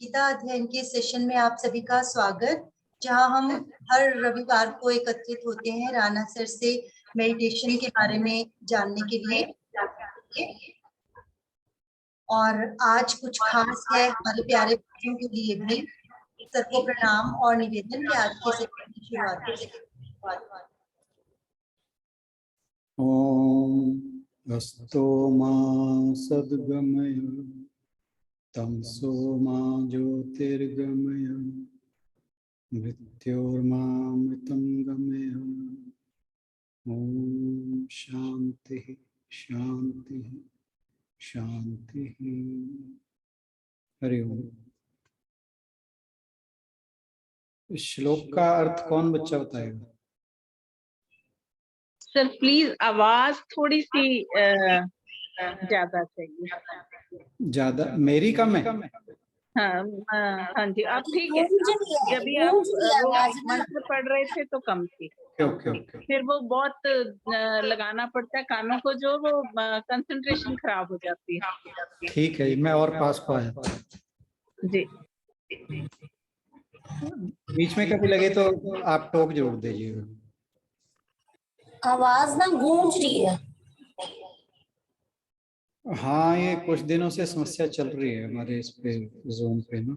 गीता अध्ययन के सेशन में आप सभी का स्वागत, जहां हम हर रविवार को एकत्रित होते हैं राणा सर से मेडिटेशन के बारे में जानने के लिए। और आज कुछ खास है हमारे प्यारे बच्चों के लिए भी। सर को प्रणाम और निवेदन कि आज के सेशन की शुरुआत करें। ओम अस्तो मा सद्गमय तमसो मा ज्योतिर्गमय मृत्योर्मामृतं गमय। ओम शांति शांति शांति। हरि ओम। इस श्लोक का अर्थ कौन बच्चा बताएगा? सर प्लीज आवाज थोड़ी सी ज्यादा चाहिए। ज्यादा मेरी कम है? हाँ जी, आप ठीक है। जब भी आप वो मंत्र पढ़ रहे थे तो कम थी। ओके। फिर वो बहुत लगाना पड़ता है कानों को, जो वो कंसंट्रेशन खराब हो जाती है। ठीक है, मैं और पास को आया जी। बीच में कभी लगे तो आप टोक जरूर दीजिएगा। आवाज ना गूंज रही है। हाँ, ये कुछ दिनों से समस्या चल रही है हमारे इस पे जोन पे ना।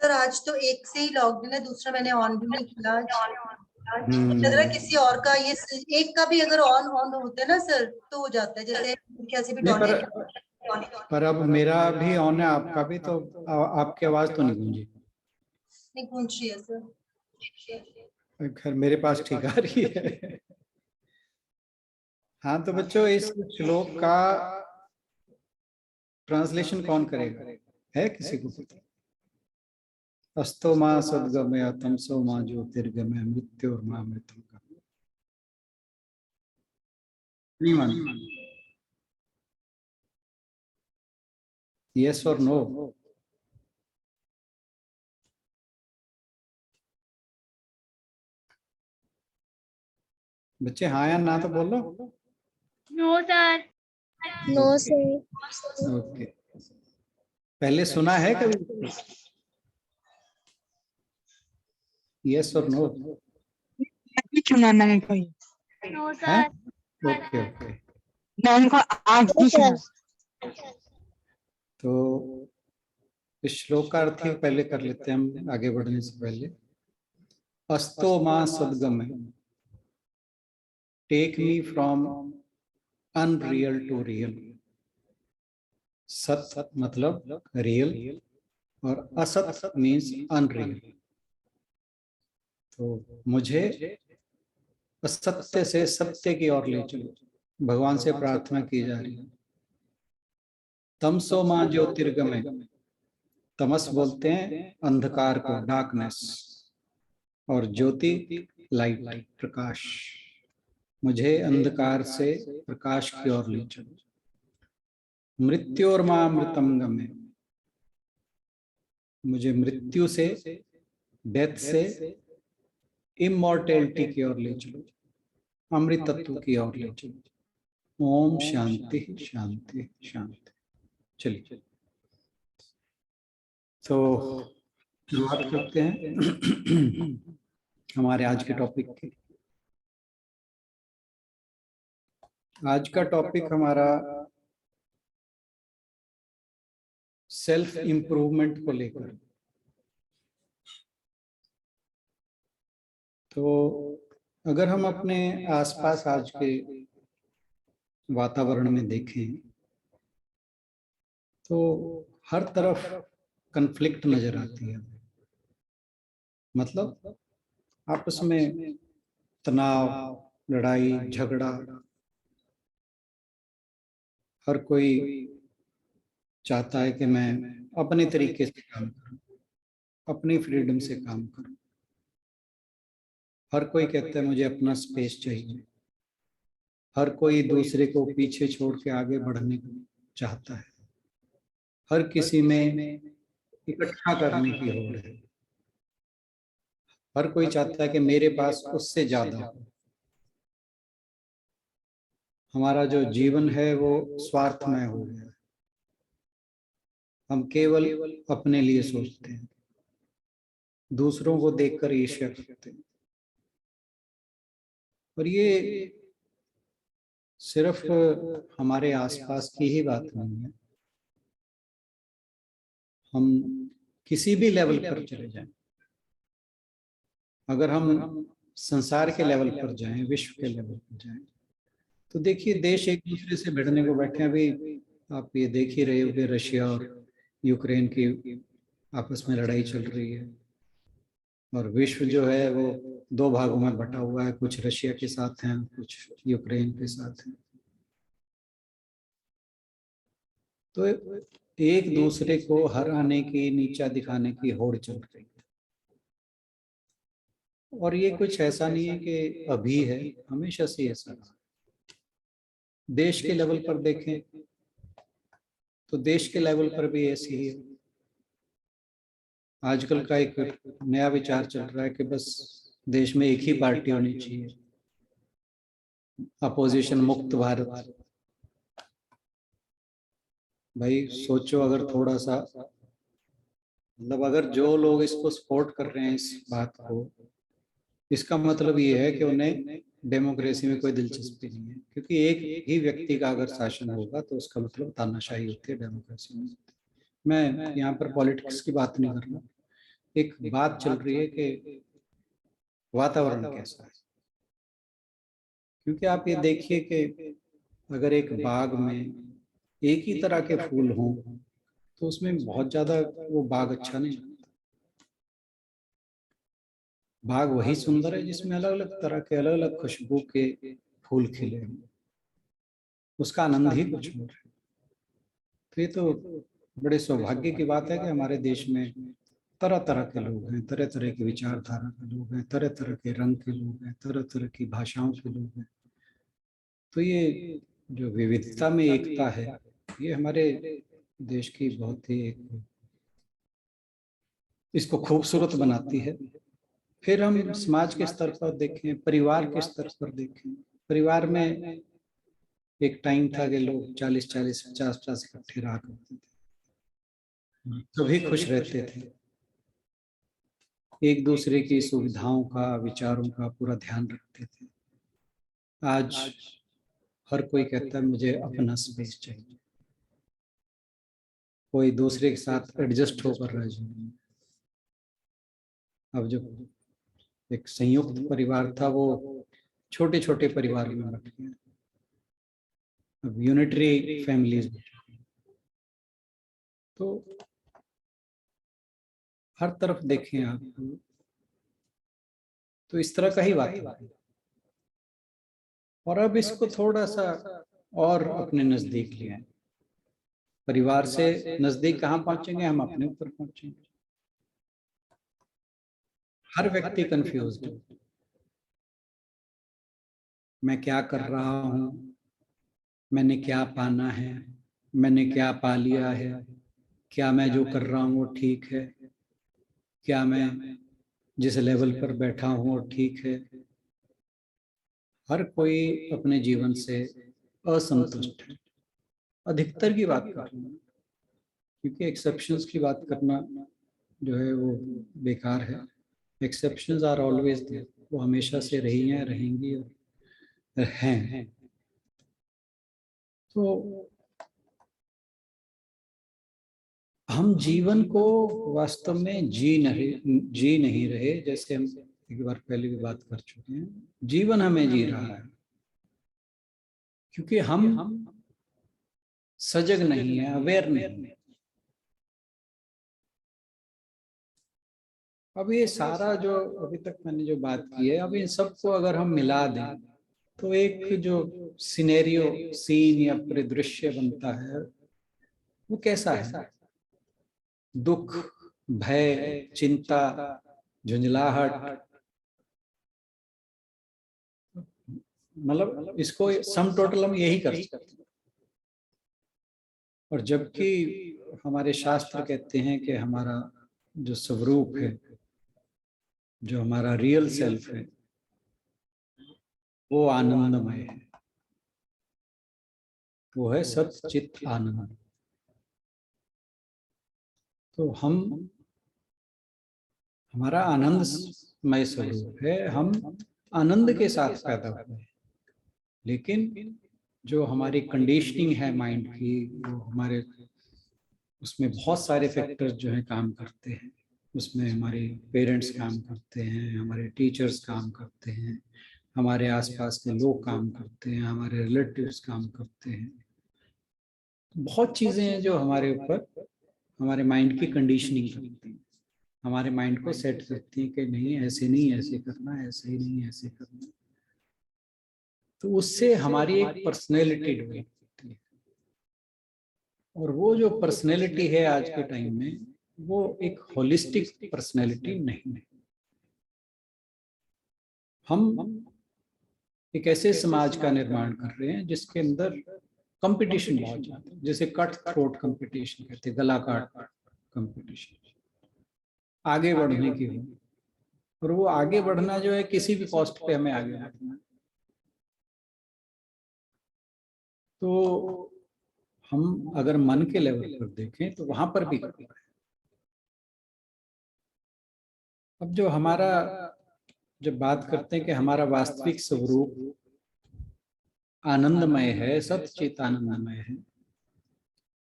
सर आज तो एक से ही लॉकडाउन है, दूसरा मैंने ऑन भी नहीं किया। लग रहा है किसी और का ये एक का भी अगर ऑन होता है ना सर तो हो जाता है, जैसे कैसे भी पर अब मेरा भी ऑन है, आपका भी, तो आपकी आवाज तो नहीं गूंजी? नहीं गूंज रही है सर। खैर मेरे पास ठीक आ रही है। हाँ तो बच्चों, इस श्लोक का ट्रांसलेशन कौन करेगा? है किसी को पता? अस्तो मां सद्गमय तमसो मां ज्योतिर्गमय मृत्योर्मामृतं गमय। नहीं मानते? यस और नो? बच्चे हाँ या ना तो बोलो। No sir. No sir. Okay, पहले सुना है कभी? यस और नो? सुना नहीं कोई। No sir. Okay okay. नहीं को आज भी सुना। तो इस श्लोक का अर्थ ही पहले कर लेते हैं हम आगे बढ़ने से पहले। अस्तो मां सद्गमय, take me from unreal to real. सत मतलब रियल और असत मीन्स अनरियल। तो मुझे असत्य से सत्य की ओर ले चलो, भगवान से प्रार्थना की जा रही है। तमसो मां ज्योतिर्गमय, तमस बोलते हैं अंधकार को, डार्कनेस, और ज्योति लाइट, प्रकाश। मुझे अंधकार से प्रकाश की ओर ले चलो। मृत्योर्मामृतं गमय, मुझे मृत्यु से, डेथ से इमॉर्टेलिटी की ओर ले चलो, अमृत तत्व की ओर ले चलो। ओम शांति शांति शांति। चलिए तो शुरुआत करते हैं हमारे आज के टॉपिक की। आज का टॉपिक हमारा सेल्फ इंप्रूवमेंट को लेकर। तो अगर हम अपने आसपास आज के वातावरण में देखें तो हर तरफ कन्फ्लिक्ट नजर आती है। मतलब आपस में तनाव, लड़ाई झगड़ा। हर कोई चाहता है कि मैं अपने तरीके से काम करूं, अपनी फ्रीडम से काम करूं। हर कोई कहता है मुझे अपना स्पेस चाहिए। हर कोई दूसरे को पीछे छोड़ के आगे बढ़ने को चाहता है। हर किसी में इकट्ठा करने की होड़ है। हर कोई चाहता है कि मेरे पास उससे ज्यादा हो। हमारा जो जीवन है वो स्वार्थमय हो गया है। हम केवल अपने लिए सोचते हैं, दूसरों को देखकर ईर्ष्या करते हैं। और ये सिर्फ हमारे आसपास की ही बात नहीं है, हम किसी भी लेवल पर चले जाएं, अगर हम संसार के लेवल पर जाएं, विश्व के लेवल पर जाएं, तो देखिए देश एक दूसरे से भिड़ने को बैठे हैं। अभी आप ये देख ही रहे हो कि रशिया और यूक्रेन की आपस में लड़ाई चल रही है, और विश्व जो है वो दो भागों में बटा हुआ है, कुछ रशिया के साथ हैं, कुछ यूक्रेन के साथ हैं। तो एक दूसरे को हराने की, नीचा दिखाने की होड़ चल रही है। और ये कुछ ऐसा नहीं है कि अभी है, हमेशा से ऐसा रहा। देश के लेवल पर देखें तो देश के लेवल पर भी ऐसी ही है। आजकल का एक नया विचार चल रहा है कि बस देश में एक ही पार्टी होनी चाहिए, अपोजिशन मुक्त भारत। भाई सोचो, अगर थोड़ा सा मतलब अगर जो लोग इसको सपोर्ट कर रहे हैं इस बात को, इसका मतलब ये है कि उन्हें डेमोक्रेसी में कोई दिलचस्पी नहीं है, क्योंकि एक ही व्यक्ति का अगर शासन होगा तो उसका मतलब तानाशाही होती है डेमोक्रेसी में। मैं यहाँ पर पॉलिटिक्स की बात नहीं कर रहा, एक बात चल रही है कि वातावरण कैसा है। क्योंकि आप ये देखिए कि अगर एक बाग में एक ही तरह के फूल हों तो उसमें बहुत ज्यादा वो बाग अच्छा नहीं लगता। बाग वही सुंदर है जिसमें अलग अलग तरह के, अलग अलग खुशबू के फूल खिले हों, उसका आनंद ही कुछ और है। तो ये तो बड़े सौभाग्य की बात है कि हमारे देश में तरह तरह के लोग हैं, तरह तरह की विचारधारा के लोग हैं, तरह तरह के रंग के लोग हैं, तरह तरह की भाषाओं के लोग हैं। तो ये जो विविधता में एकता है, ये हमारे देश की बहुत ही इसको खूबसूरत बनाती है। फिर हम समाज के स्तर पर देखें, परिवार के स्तर पर देखें, परिवार में एक टाइम था कि लोग 40-40, 50-50 इकट्ठे रहा करते थे, सभी खुश रहते थे, एक दूसरे की सुविधाओं का, विचारों का पूरा ध्यान रखते थे। आज हर कोई कहता है मुझे अपना स्पेस चाहिए, कोई दूसरे के साथ एडजस्ट होकर राजी नहीं। अब जो एक संयुक्त परिवार था वो छोटे छोटे परिवार में बट गया, अब यूनिटरी फैमिलीज। तो हर तरफ देखें आप तो इस तरह का ही बात है। और अब इसको थोड़ा सा और अपने नजदीक ले आए। परिवार से नजदीक कहाँ पहुंचेंगे, हम अपने ऊपर पहुंचेंगे। हर व्यक्ति कंफ्यूज है, मैं क्या कर रहा हूं, मैंने क्या पाना है, मैंने क्या पा लिया है, क्या मैं जो कर रहा हूं वो ठीक है, क्या मैं जिस लेवल पर बैठा हूं वो ठीक है। हर कोई अपने जीवन से असंतुष्ट है, अधिकतर की बात कर रहा हूं, क्योंकि एक्सेप्शंस की बात करना जो है वो बेकार है। एक्सेप्शंस आर ऑलवेज देयर, वो हमेशा से रही हैं, रहेंगी और हैं। तो हम जीवन को वास्तव में जी नहीं रहे, जैसे हम एक बार पहले भी बात कर चुके हैं। जीवन हमें जी रहा है, क्योंकि हम सजग नहीं है, अवेयर नहीं है। अब ये सारा जो अभी तक मैंने जो बात की है, अब इन सबको अगर हम मिला दें तो एक जो सिनेरियो, सीन या परिदृश्य बनता है वो कैसा है? दुख, भय, चिंता, झुंझलाहट, मतलब इसको सम टोटल हम यही कर सकते हैं। और जबकि हमारे शास्त्र कहते हैं कि हमारा जो स्वरूप है, जो हमारा रियल सेल्फ है, वो आनंदमय है, वो है सत चित आनंद। तो हमारा आनंदमय स्वरूप है, हम आनंद के साथ पैदा हुए हैं। लेकिन जो हमारी कंडीशनिंग है माइंड की, वो हमारे उसमें बहुत सारे फैक्टर्स जो हैं काम करते हैं। उसमें हमारे पेरेंट्स काम करते हैं, हमारे टीचर्स काम करते हैं, हमारे आसपास के लोग काम करते हैं, हमारे रिलेटिव्स काम करते हैं। बहुत चीज़ें हैं जो हमारे ऊपर, हमारे माइंड की कंडीशनिंग करती हैं, हमारे माइंड को सेट करती हैं कि नहीं ऐसे नहीं, ऐसे करना, ऐसे ही नहीं, ऐसे करना। तो उससे हमारी एक पर्सनैलिटी डेवलप होती है। और वो जो पर्सनैलिटी है आज के टाइम में, वो एक होलिस्टिक पर्सनैलिटी नहीं है। हम एक ऐसे समाज का निर्माण कर रहे हैं जिसके अंदर कंपटीशन बहुत ज्यादा है, जैसे कट थ्रोट कंपटीशन कहते हैं, गला काट कंपटीशन, आगे बढ़ने की हो। और वो आगे बढ़ना जो है, किसी भी कॉस्ट पे हमें आगे बढ़ना है। तो हम अगर मन के लेवल पर देखें तो वहां पर भी गड़बड़ है। अब जो हमारा, जब बात करते हैं कि हमारा वास्तविक स्वरूप आनंदमय है, सच्चित आनंदमय है,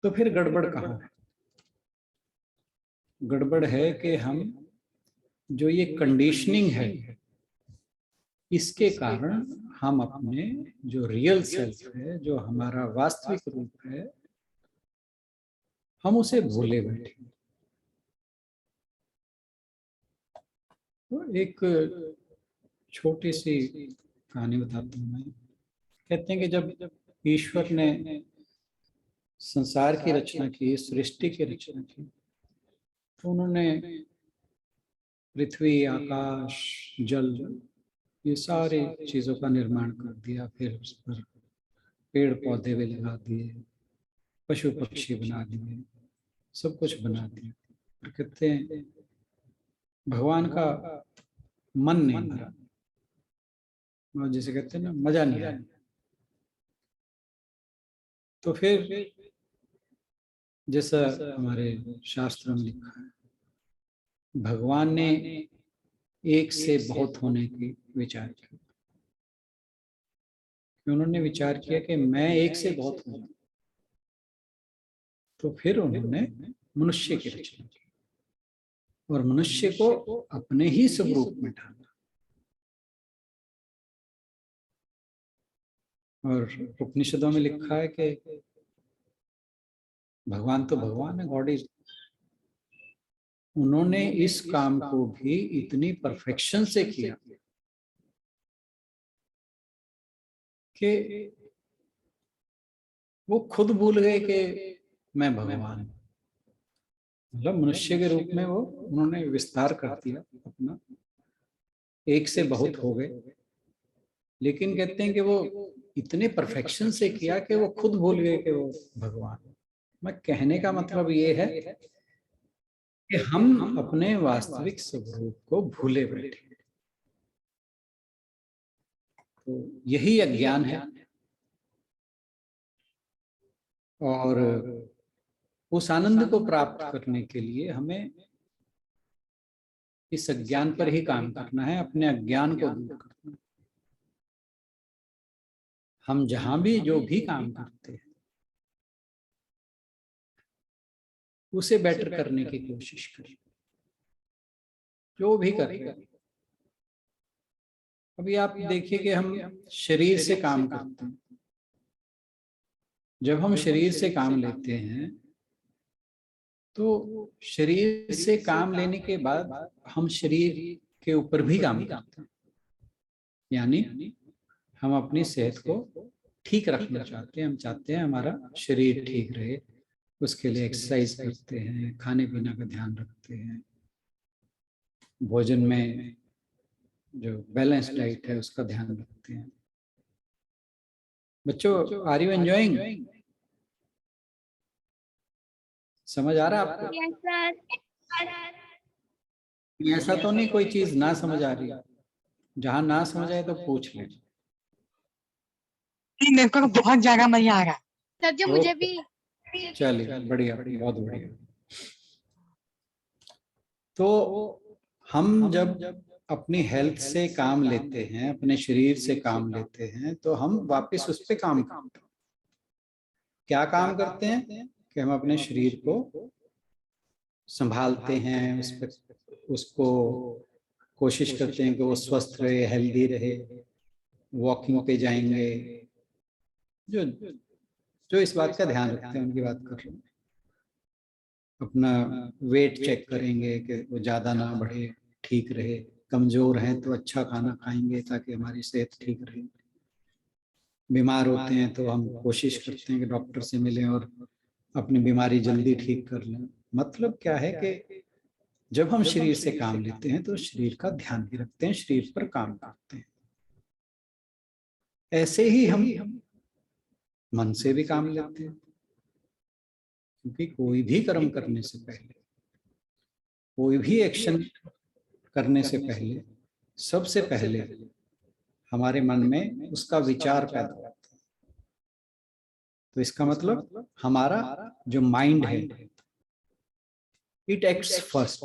तो फिर गड़बड़ कहाँ है? गड़बड़ है कि हम जो ये कंडीशनिंग है, इसके कारण हम अपने जो रियल सेल्फ है, जो हमारा वास्तविक रूप है, हम उसे भूले बैठे। तो एक छोटी सी कहानी बताता हूँ मैं। कहते हैं कि जब ईश्वर ने संसार की रचना की, सृष्टि की रचना की, तो उन्होंने पृथ्वी, आकाश, जल, ये सारी चीजों का निर्माण कर दिया। फिर उस पर पेड़ पौधे भी लगा दिए, पशु पक्षी बना दिए, सब कुछ बना दिया। और कहते हैं भगवान का मन नहीं भरा, जैसे कहते हैं ना, मजा नहीं आया। तो फिर जैसा हमारे शास्त्र में लिखा है, भगवान ने एक से बहुत होने की विचार किया। उन्होंने विचार किया कि मैं एक से बहुत हूं। तो फिर उन्होंने मनुष्य की रचना की और मनुष्य को अपने ही स्वरूप में ढाला। और उपनिषदों में लिखा है कि भगवान तो भगवान है, गॉड इज। उन्होंने इस काम को भी इतनी परफेक्शन से किया कि वो खुद भूल गए कि मैं भगवान हूं। मतलब मनुष्य के रूप में वो उन्होंने विस्तार कर दिया अपना, एक से बहुत हो गए। लेकिन कहते हैं कि वो इतने परफेक्शन से किया कि वो खुद भूल गए कि वो भगवान। मैं कहने का मतलब ये है कि हम अपने वास्तविक स्वरूप को भूले बैठे। तो यही अज्ञान है। और उस आनंद को प्राप्त करने के लिए हमें इस अज्ञान पर ही काम करना है, अपने अज्ञान को दूर करना है। हम जहां भी जो भी काम करते हैं उसे बेटर करने की कोशिश करें, जो भी कर रहे हैं। अभी आप देखिए कि हम शरीर से काम करते हैं। जब हम शरीर से काम लेते हैं तो शरीर से काम लेने के बाद हम शरीर के ऊपर भी काम करते हैं। यानी हम अपनी सेहत को ठीक रखना चाहते हैं, हम चाहते हैं हमारा शरीर ठीक रहे, उसके लिए एक्सरसाइज करते हैं, खाने पीने का ध्यान रखते हैं, भोजन में जो बैलेंस डाइट है उसका ध्यान रखते हैं। बच्चों, आर यू एंजॉइंग? समझ आ रहा है आपको? Yes sir. ऐसा तो नहीं कोई चीज ना समझ आ रही? जहां ना समझ आए तो पूछ ले। मेरे को बहुत ज्यादा मजा आ रहा है। सर जी मुझे भी। चलिए, बढ़िया, बहुत बढ़िया। तो हम जब अपनी हेल्थ से काम लेते हैं, अपने शरीर से काम लेते हैं, तो हम वापस उस पे काम करते हैं। क्या काम करते हैं कि हम अपने शरीर को संभालते हैं, उसको कोशिश करते हैं कि वो स्वस्थ रहे, हेल्दी रहे, वॉकिंग पे जाएंगे, जो जो इस बात का ध्यान रखते हैं उनकी बात कर रहा हूँ। अपना वेट चेक करेंगे कि वो ज़्यादा ना बढ़े, ठीक रहे। कमज़ोर हैं तो अच्छा खाना खाएंगे ताकि हमारी सेहत ठीक रहे। बीमार होते हैं तो हम कोशिश करते हैं कि डॉक्टर से मिलें और अपनी बीमारी जल्दी ठीक कर लें। मतलब क्या है कि जब हम शरीर से काम लेते हैं तो शरीर का ध्यान भी रखते हैं, शरीर पर काम करते हैं। ऐसे ही हम मन से भी काम लेते हैं, क्योंकि कोई भी कर्म करने से पहले, कोई भी एक्शन करने से पहले, सबसे पहले हमारे मन में उसका विचार पैदा होता है। तो इसका मतलब हमारा जो माइंड है, इट एक्ट्स फर्स्ट,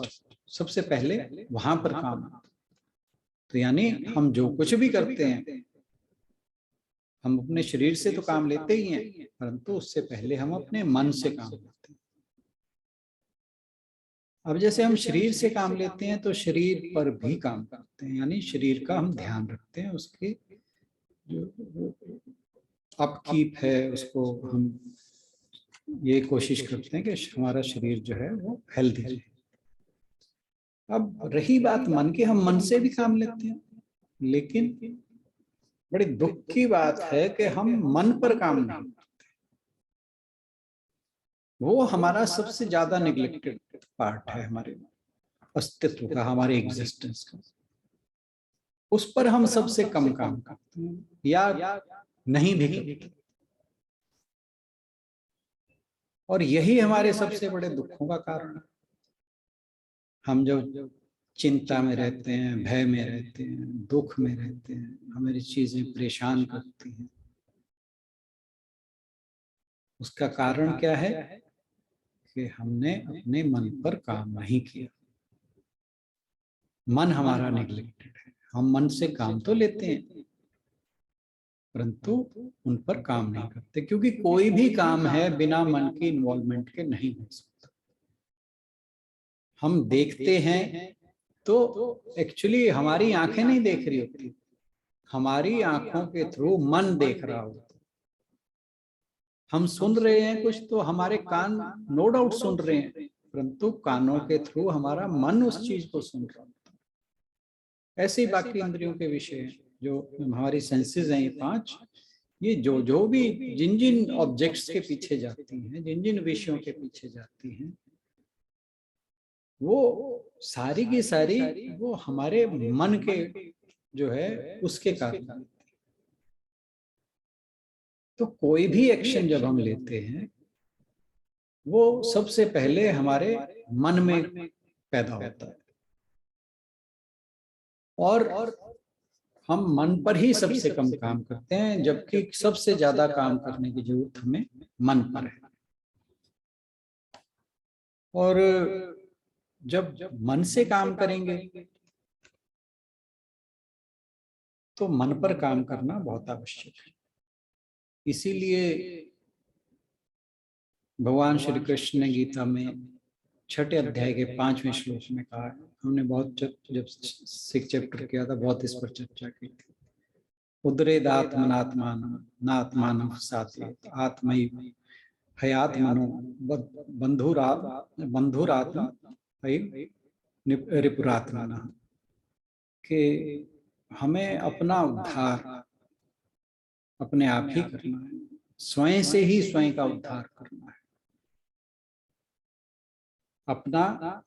सबसे पहले वहां पर काम। तो यानी हम जो कुछ भी करते हैं, हम अपने शरीर से तो काम लेते ही हैं, परंतु उससे पहले हम अपने मन से काम लेते हैं। अब जैसे हम शरीर से काम लेते हैं तो शरीर पर भी काम करते हैं, यानी शरीर का हम ध्यान रखते हैं, उसके जो अपकीप है उसको हम ये कोशिश करते हैं कि हमारा शरीर जो है वो हेल्दी रहे। अब रही बात मन की, हम मन से भी काम लेते हैं, लेकिन बड़ी दुख की बात है कि हम मन पर काम नहीं करते। वो हमारा सबसे ज्यादा निगलेक्टेड पार्ट है हमारे अस्तित्व का, हमारे एग्जिस्टेंस का। उस पर हम सबसे कम काम करते हैं या नहीं भी करते। और यही हमारे सबसे बड़े दुखों का कारण है। हम जो चिंता में रहते हैं, भय में रहते हैं, दुख में रहते हैं, हमारी चीजें परेशान करती हैं, उसका कारण क्या है कि हमने अपने मन पर काम नहीं किया। मन हमारा निगलेक्टेड है। हम मन से काम तो लेते हैं, परंतु उन पर काम नहीं करते, क्योंकि कोई भी काम है बिना मन की इन्वॉल्वमेंट के नहीं हो सकता। हम देखते हैं तो एक्चुअली हमारी आंखें नहीं देख रही होती, हमारी आंखों के थ्रू मन देख रहा होता। हम सुन रहे हैं कुछ तो हमारे कान नो डाउट सुन रहे हैं, परंतु कानों के थ्रू हमारा मन उस चीज को सुन रहा होता है। ऐसे ही बाकी इंद्रियों के विषय हैं, जो हमारी सेंसेस हैं, ये 5, ये जो भी जिन जिन ऑब्जेक्ट्स के पीछे जाती हैं, जिन जिन विषयों के पीछे जाती हैं, वो सारी की सारी वो हमारे मन के जो है उसके कारण। तो कोई भी एक्शन जब हम लेते हैं वो सबसे पहले हमारे मन में पैदा होता है, और हम मन पर ही सबसे कम काम करते हैं, जबकि सबसे ज्यादा काम करने की जरूरत हमें मन पर है। और जब मन से काम करेंगे तो मन पर काम करना बहुत आवश्यक है। इसीलिए भगवान श्री कृष्ण ने गीता में 6 अध्याय के 5वें श्लोक में कहा, हमने बहुत जब 6 चैप्टर किया था बहुत इस पर चर्चा की थी। उद्रेदात्मनात्मान नात्मान सात्वेत आत्मैव हयात्मनो बंधुरात्म रिपुरात्मनः, कि हमें अपना उद्धार अपने आप ही करना है, स्वयं से ही स्वयं का उद्धार करना है।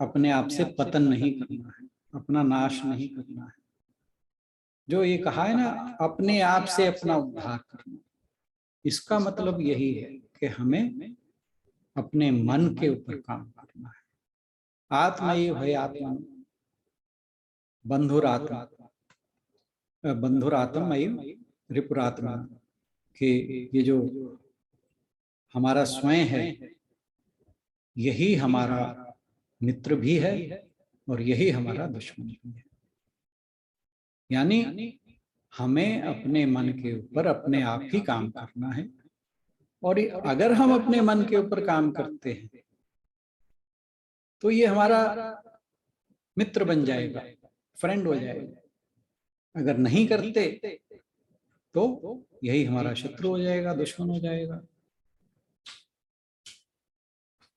अपने आप से पतन नहीं करना है, अपना नाश नहीं करना है। जो ये कहा है ना, अपने आप से अपना उद्धार करना, इसका मतलब यही है कि हमें अपने मन के ऊपर काम करना है। आत्मैव हयात्मनो बंधुरात्मैव रिपुरात्मा, कि ये जो हमारा स्वयं है यही हमारा मित्र भी है और यही हमारा दुश्मन है। यानी हमें अपने मन के ऊपर अपने आप ही काम करना है, और अगर हम अपने मन के ऊपर काम करते हैं तो ये हमारा मित्र बन जाएगा, फ्रेंड हो जाएगा। अगर नहीं करते तो यही हमारा शत्रु हो जाएगा, दुश्मन हो जाएगा।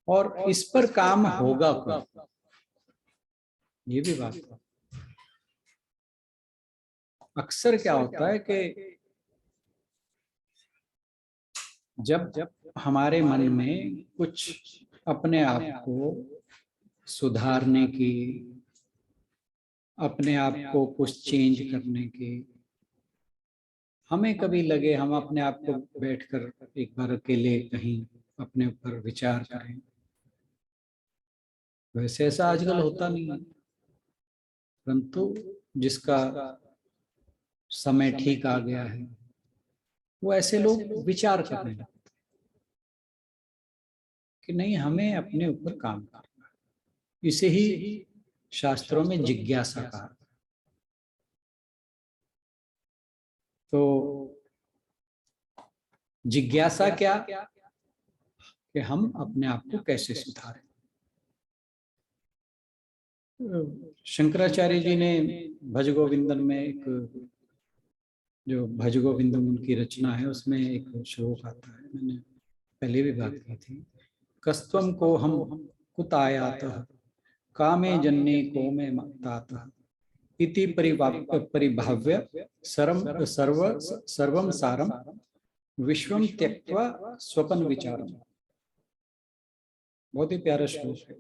और इस पर काम होगा कब, ये भी बात है। अक्सर क्या होता है कि जब हमारे मन में कुछ अपने आप को सुधारने की, अपने आप को कुछ चेंज करने की, हमें कभी लगे हम अपने आप को बैठकर एक बार अकेले कहीं अपने ऊपर विचार करें, वैसे ऐसा आजकल होता नहीं है। परंतु जिसका समय ठीक आ गया है वो ऐसे लोग विचार करने लगते कि नहीं, हमें अपने ऊपर काम करना है। इसे ही शास्त्रों में जिज्ञासा कहा। तो जिज्ञासा क्या कि हम अपने आप को कैसे सुधारें। शंकराचार्य जी ने भज गोविंदम में एक, जो भज गोविंदम उनकी रचना है, उसमें एक श्लोक आता है, मैंने पहले भी बात की थी। कस्त्वं को हम कुतायातः कामे जन्ने को में मत्तातः इति परिभाव्य सर्वम सारम विश्वम त्यक्त्वा स्वपन विचारम। बहुत ही प्यारा श्लोक है।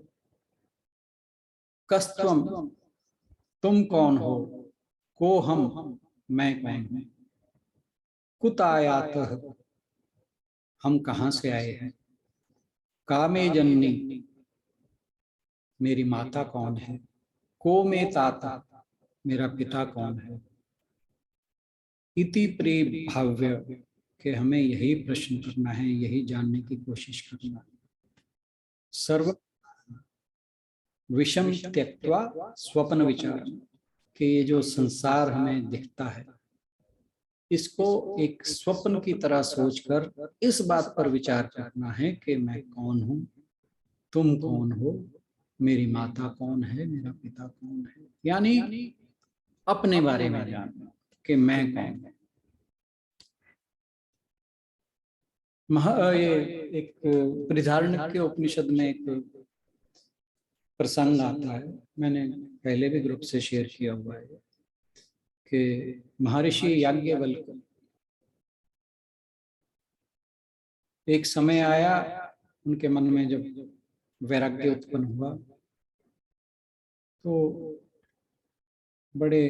कस्त्वम, तुम कौन हो, को हम, मैं कौन हूं, कुत आयातः, हम कहां से आए हैं, कामे जननी, मेरी माता कौन है, को मे ताता, मेरा पिता कौन है, इति परिभाव्य, कि हमें यही प्रश्न करना है, यही जानने की कोशिश करना है। सर्व विषम त्यक्त्वा स्वप्न विचार, कि ये जो संसार हमें दिखता है इसको एक स्वप्न की तरह सोचकर इस बात पर विचार करना है कि मैं कौन हूं, तुम कौन हो, मेरी माता कौन है, मेरा पिता कौन है। यानी अपने बारे में जानना कि मैं कौन हूं। ये एक बृहदारण्यक के उपनिषद में एक प्रसंग आता है, मैंने पहले भी ग्रुप से शेयर किया हुआ है, कि महर्षि याज्ञवल्क्य, एक समय आया उनके मन में जब वैराग्य उत्पन्न हुआ, तो बड़े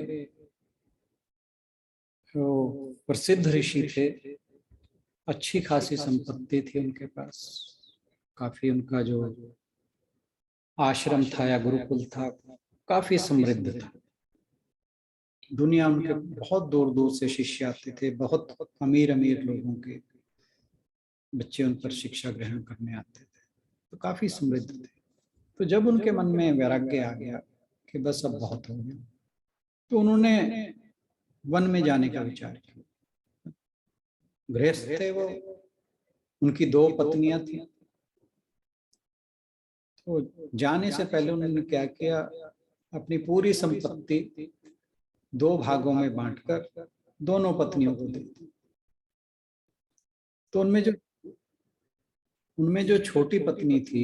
प्रसिद्ध ऋषि थे, अच्छी खासी संपत्ति थी उनके पास, काफी उनका जो आश्रम था या गुरुकुल था काफी समृद्ध था। दुनिया उनके बहुत दूर दूर से शिष्य आते थे, बहुत अमीर अमीर लोगों के बच्चे उन पर शिक्षा ग्रहण करने आते थे, तो काफी समृद्ध थे। तो जब उनके मन में वैराग्य आ गया कि बस अब बहुत हो गया, तो उन्होंने वन में जाने का विचार किया। गृहस्थ थे वो, उनकी 2 पत्नियां थी। तो जाने से पहले उन्होंने क्या किया, अपनी पूरी संपत्ति 2 भागों में बांटकर दोनों पत्नियों को दे दी। तो उनमें जो छोटी पत्नी थी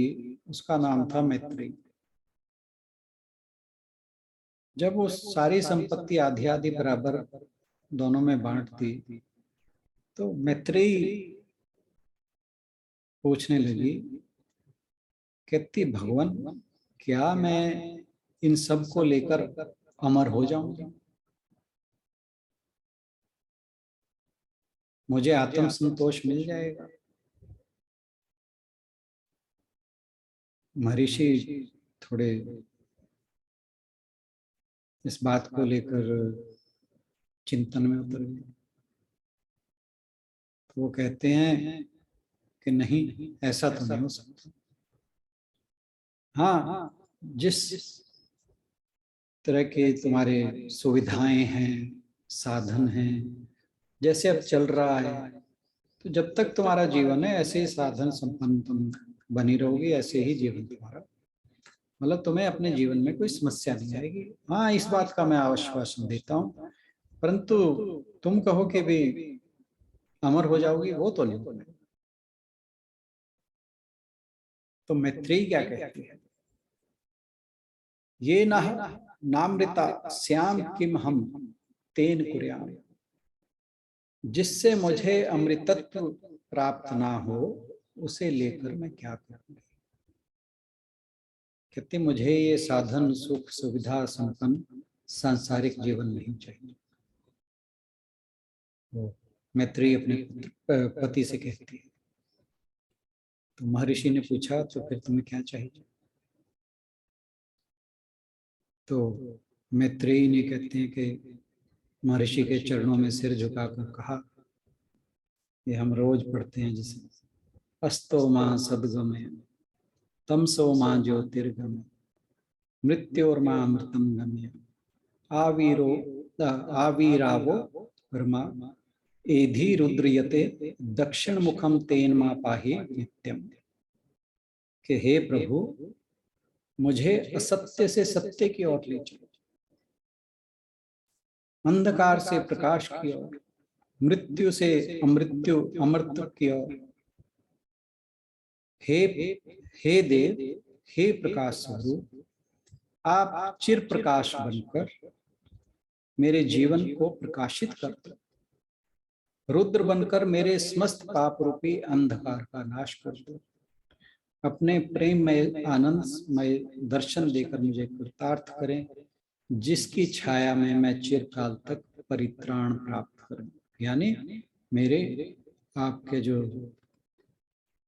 उसका नाम था मैत्री। जब वो सारी संपत्ति आधी आधी बराबर दोनों में बांट दी, तो मैत्री पूछने लगी, कहती भगवान, क्या मैं इन सब को लेकर अमर हो जाऊंगा, मुझे आत्म संतोष मिल जाएगा। महर्षि थोड़े इस बात को लेकर चिंतन में उतर गए। तो वो कहते हैं कि नहीं, ऐसा तो नहीं हो सकता। हाँ, जिस तरह के तुम्हारे सुविधाएं हैं, साधन हैं, जैसे अब चल रहा है, तो जब तक तुम्हारा जीवन है ऐसे ही साधन संपन्न तुम बनी रहोगी, ऐसे ही जीवन तुम्हारा, मतलब तुम्हें अपने जीवन में कोई समस्या नहीं आएगी। हाँ, इस बात का मैं आश्वासन देता हूँ, परंतु तुम कहो कि भी अमर हो जाओगी, वो तो नहीं। तो मैत्रेयी क्या कहती है? ये नामृता श्याम किम हम तेन कुर्याम, जिससे मुझे अमृतत्व प्राप्त ना हो उसे लेकर मैं क्या करूंगी। कहते मुझे ये साधन सुख सुविधा संपन्न सांसारिक जीवन नहीं चाहिए। वो मैत्रेयी अपने पति से कहती है। तो महर्षि ने पूछा तो फिर तुम्हें क्या चाहिए? तो मैत्रेयी ने कहते हैं कि महर्षि के चरणों में सिर झुकाकर कहा, ये हम रोज पढ़ते हैं जिसे, अस्तो मां सद्गमय तमसो मां ज्योतिर्गमय मृत्योर्मा अमृतम गम्य आविरावो ब्रह्मा एधि रुद्रियते दक्षिण मुखम तेन मा पाहि नित्यम। कि हे प्रभु, मुझे असत्य से सत्य की ओर ले चलो, अंधकार से प्रकाश की ओर, मृत्यु से अमृत की ओर। हे देव, हे प्रकाश स्वरूप, आप चिर प्रकाश बनकर मेरे जीवन को प्रकाशित कर दो, रुद्र बनकर मेरे समस्त पाप रूपी अंधकार का नाश कर दो, अपने प्रेम में आनंदमय दर्शन देकर मुझे कृतार्थ करें, जिसकी छाया में मैं चिरकाल तक परित्राण प्राप्त करूं। यानी मेरे आपके जो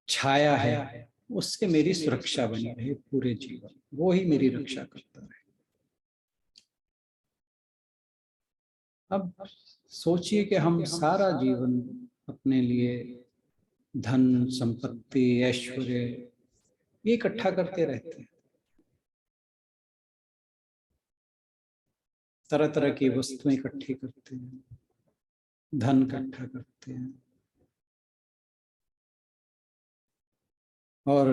छाया है उससे मेरी सुरक्षा बनी रहे पूरे जीवन, वो ही मेरी रक्षा करता रहे। अब सोचिए कि हम सारा जीवन अपने लिए धन संपत्ति ऐश्वर्य ये इकट्ठा करते रहते हैं, तरह तरह की वस्तुएं इकट्ठी करते हैं, धन इकट्ठा करते हैं, और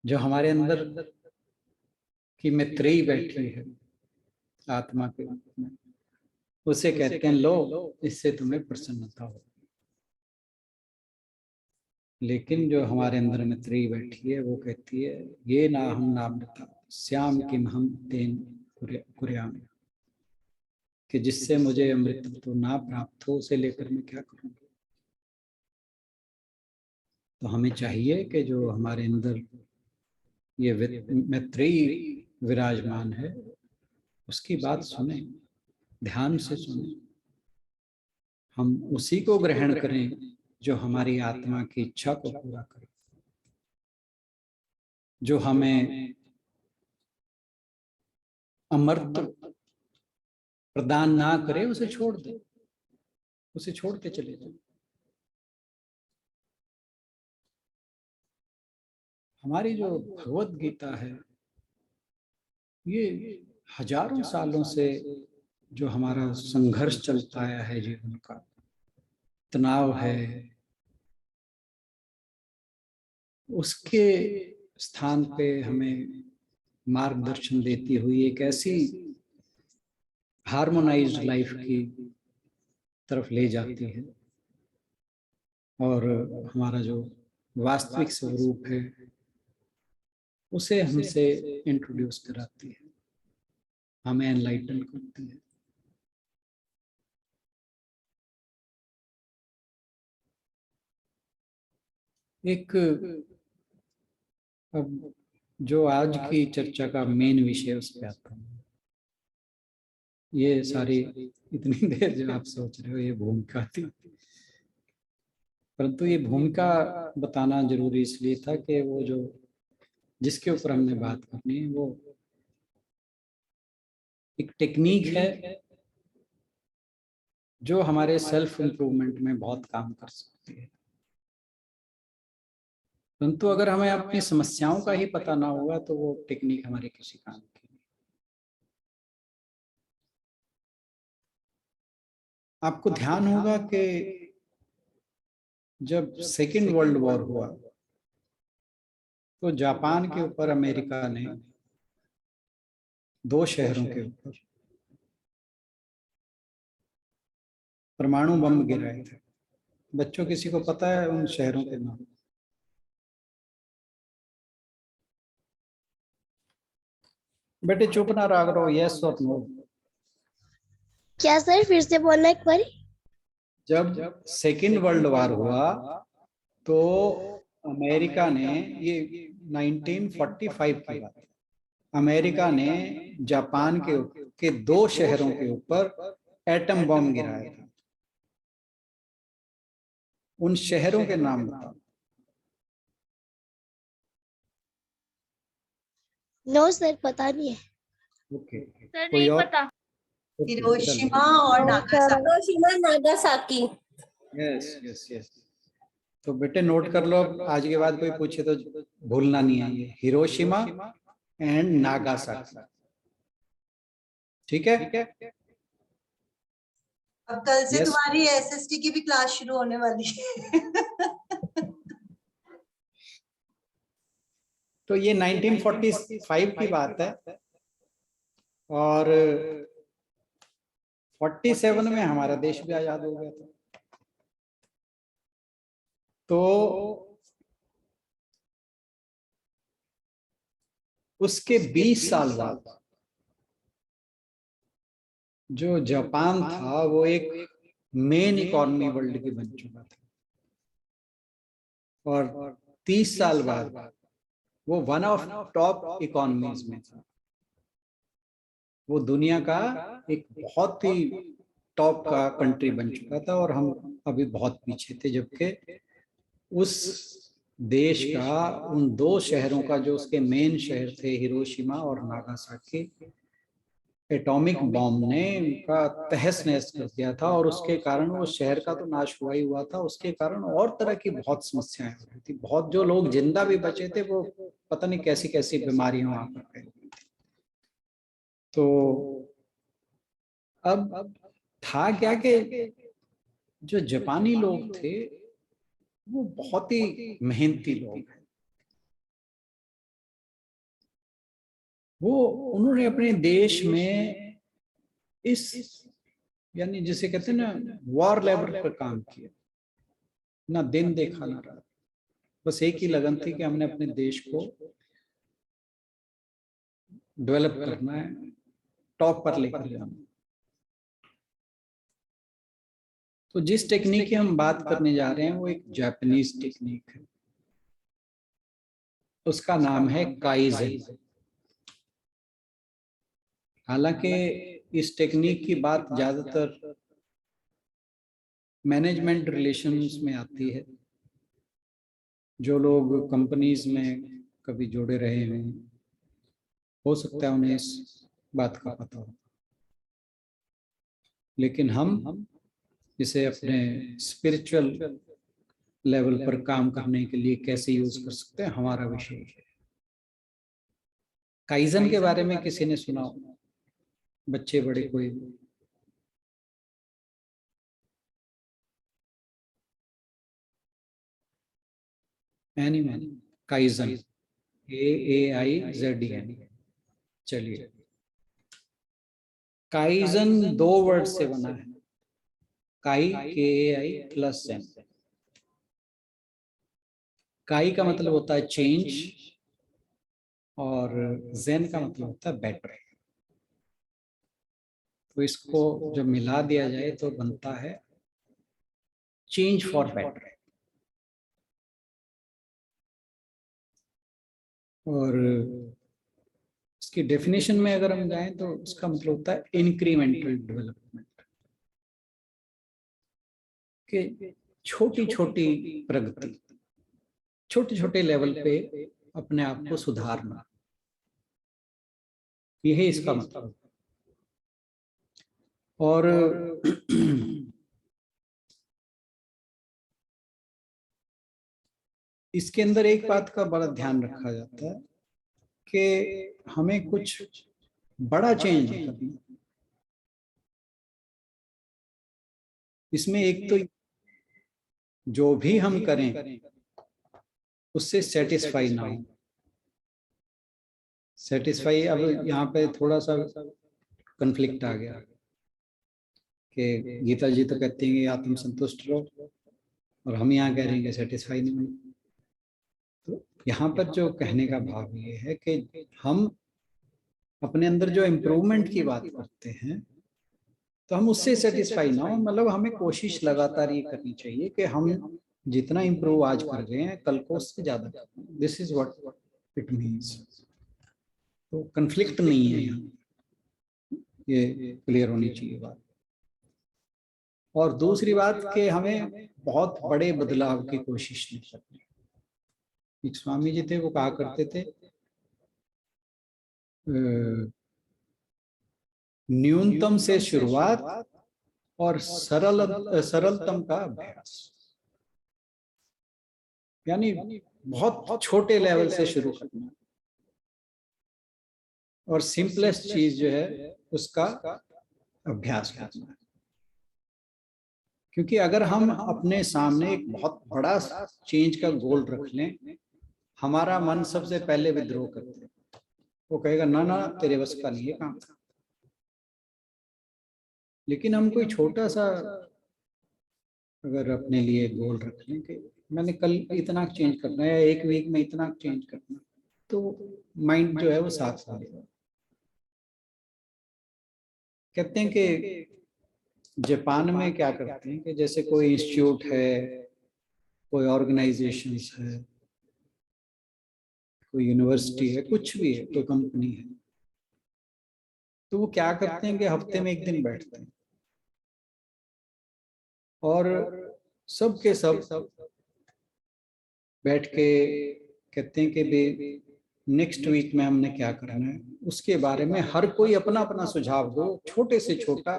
जो हमारे अंदर की मैत्रेयी बैठी है आत्मा के रूप में, उसे कहते हैं लो, इससे तुम्हें प्रसन्नता हो। लेकिन जो हमारे अंदर मैत्रेयी बैठी है वो कहती है, ये ना हम नामृता श्याम किम हम तेन कुर्याम, कि जिससे मुझे अमृत तो ना प्राप्त हो उसे लेकर मैं क्या करूंगी। तो हमें चाहिए कि जो हमारे अंदर ये मैत्रेयी विराजमान है उसकी बात सुने, ध्यान से सुने, हम उसी को ग्रहण करें जो हमारी आत्मा की इच्छा को पूरा करे, जो हमें अमृत प्रदान ना करे उसे छोड़ दे, उसे छोड़ के चले जाए। हमारी जो भगवत गीता है ये हजारों सालों से जो हमारा संघर्ष चलता आया है, जीवन का तनाव है, उसके स्थान पे हमें मार्गदर्शन देती हुई एक ऐसी हार्मोनाइज्ड लाइफ की तरफ ले जाती है, और हमारा जो वास्तविक स्वरूप है उसे हमसे इंट्रोड्यूस कराती है, हमें एनलाइटन करती है। एक अब जो आज की चर्चा का मेन विषय उस पर आता है। ये सारी इतनी देर जो आप सोच रहे हो ये भूमिका थी, परंतु ये भूमिका बताना जरूरी इसलिए था कि वो जो जिसके ऊपर हमने बात करनी है वो एक टेक्निक है जो हमारे सेल्फ इम्प्रूवमेंट में बहुत काम कर सकती है। परंतु अगर हमें अपनी समस्याओं का ही पता ना होगा तो वो टेक्निक हमारे किसी काम की नहीं। आपको ध्यान होगा कि जब सेकेंड वर्ल्ड वॉर हुआ तो जापान के ऊपर अमेरिका ने 2 शहरों के ऊपर परमाणु बम गिराए थे। बच्चों किसी को पता है उन शहरों के नाम? बेटे चुप ना रहा करो, यस और नो। क्या सर, फिर से बोलना एक बार। जब सेकेंड वर्ल्ड वॉर हुआ तो अमेरिका ने, ये 1945 की बात है, अमेरिका ने जापान के 2 शहरों के ऊपर एटम बम गिराया था। उन शहरों के नाम बताओ। नो सर, पता नहीं है। ओके, सर कोई नहीं और? पता। हिरोशिमा और Nagasaki. Hiroshima Nagasaki. Yes yes yes. तो बेटे नोट कर लो, आज के बाद कोई पूछे तो भूलना नहीं है, ये हिरोशिमा एंड नागासाकी। ठीक है? अब कल से Yes. तुम्हारी एसएसटी की भी क्लास शुरू होने वाली है। तो ये 1945 की बात है और 47 में हमारा देश भी आजाद हो गया था। तो उसके 20 साल बाद जो जापान था वो एक मेन इकोनॉमी वर्ल्ड की बन चुका था और 30 साल बाद वो वन ऑफ टॉप इकोनॉमीज में था। वो दुनिया का एक बहुत ही टॉप का कंट्री बन चुका था और हम अभी बहुत पीछे थे, जबकि उस देश का उन 2 शहरों का जो उसके मेन शहर थे हिरोशिमा और नागासाकी, एटॉमिक बॉम्ब ने उनका तहस नहस कर दिया था और उसके कारण वो शहर का तो नाश हुआ ही हुआ था, उसके कारण और तरह की बहुत समस्याएं हो रही थी। बहुत जो लोग जिंदा भी बचे थे वो पता नहीं कैसी कैसी बीमारियां वहां पर फैल गई थी। तो अब था क्या कि जो जापानी लोग थे वो बहुत ही मेहनती लोग हैं। वो उन्होंने अपने देश में इस यानी जिसे कहते हैं ना वॉर लेवल पर काम किया, ना दिन देखा ना रात, बस एक ही लगन थी कि हमने अपने देश को डेवलप करना है, टॉप पर लेकर जाना। तो जिस टेक्निक की हम बात करने जा रहे हैं वो एक जापानीज टेक्निक है, उसका नाम है काइजन। हालांकि इस टेक्निक की बात ज्यादातर मैनेजमेंट रिलेशंस में आती है। जो लोग कंपनीज में कभी जुड़े रहे हैं हो सकता है उन्हें इस बात का पता हो, लेकिन हम इसे अपने स्पिरिचुअल लेवल पर काम करने के लिए कैसे यूज कर सकते हैं हमारा विषय है। काइजन के बारे में किसी ने सुना हो? बच्चे बड़े कोई? एनीवन? Kaizen, KAIZEN। चलिए, काइजन 2 वर्ड से बना है, काई KAI प्लस जेन। काई का मतलब होता है चेंज और जेन का मतलब होता है बेटर। तो इसको जब मिला दिया जाए तो बनता है चेंज फॉर बेटर। और इसकी डेफिनेशन में अगर हम जाएं तो इसका मतलब होता है इंक्रीमेंटल डेवलपमेंट, कि छोटी छोटी प्रगति, छोटे छोटे लेवल पे अपने आप को सुधारना, यही इसका मतलब। और इसके अंदर एक बात का बड़ा ध्यान रखा जाता है कि हमें कुछ बड़ा चेंज करना, इसमें एक तो जो भी हम करें उससे सेटिस्फाई ना हो। सेटिस्फाई, अब यहाँ पे थोड़ा सा कन्फ्लिक्ट आ गया कि गीता जी तो कहती हैं कि आत्म संतुष्ट रहो और हम यहाँ कह रहे हैं कि सेटिस्फाई नहीं हो। तो यहाँ पर जो कहने का भाव ये है कि हम अपने अंदर जो इम्प्रूवमेंट की बात करते हैं तो हम उससे सेटिस्फाई ना हो, मतलब हमें कोशिश लगातार ये करनी चाहिए कि हम जितना इम्प्रूव आज कर रहे हैं कल को उससे ज्यादा करें। This is what it means. तो कंफ्लिक्ट नहीं है यहाँ, ये क्लियर होनी चाहिए बात। और दूसरी बात कि हमें बहुत बड़े बदलाव की कोशिश नहीं करनी। एक स्वामी जी थे, वो कहा करते थे न्यूनतम से शुरुआत और सरलतम का अभ्यास, यानी बहुत छोटे लेवल से शुरू करना और सिंपलेस्ट चीज जो है उसका अभ्यास करना है। क्योंकि अगर हम अपने सामने एक बहुत बड़ा चेंज का गोल रख लें, हमारा मन सबसे पहले विद्रोह करते हैं। वो कहेगा ना ना तेरे बस का नहीं है काम। लेकिन हम कोई छोटा सा अगर अपने लिए गोल रख लें कि मैंने कल इतना चेंज करना है, एक वीक में इतना चेंज करना, तो माइंड जो है वो साफ हो जाएगा। कहते हैं कि जापान में क्या करते हैं कि जैसे कोई इंस्टीट्यूट है, कोई ऑर्गेनाइजेशन है, कोई यूनिवर्सिटी है, कुछ भी है, कोई कंपनी है, तो वो क्या करते हैं कि हफ्ते में एक दिन बैठते हैं और सब के सब बैठ के कहते हैं कि नेक्स्ट वीक में हमने क्या करना है, उसके बारे में हर कोई अपना अपना सुझाव दो, छोटे से छोटा,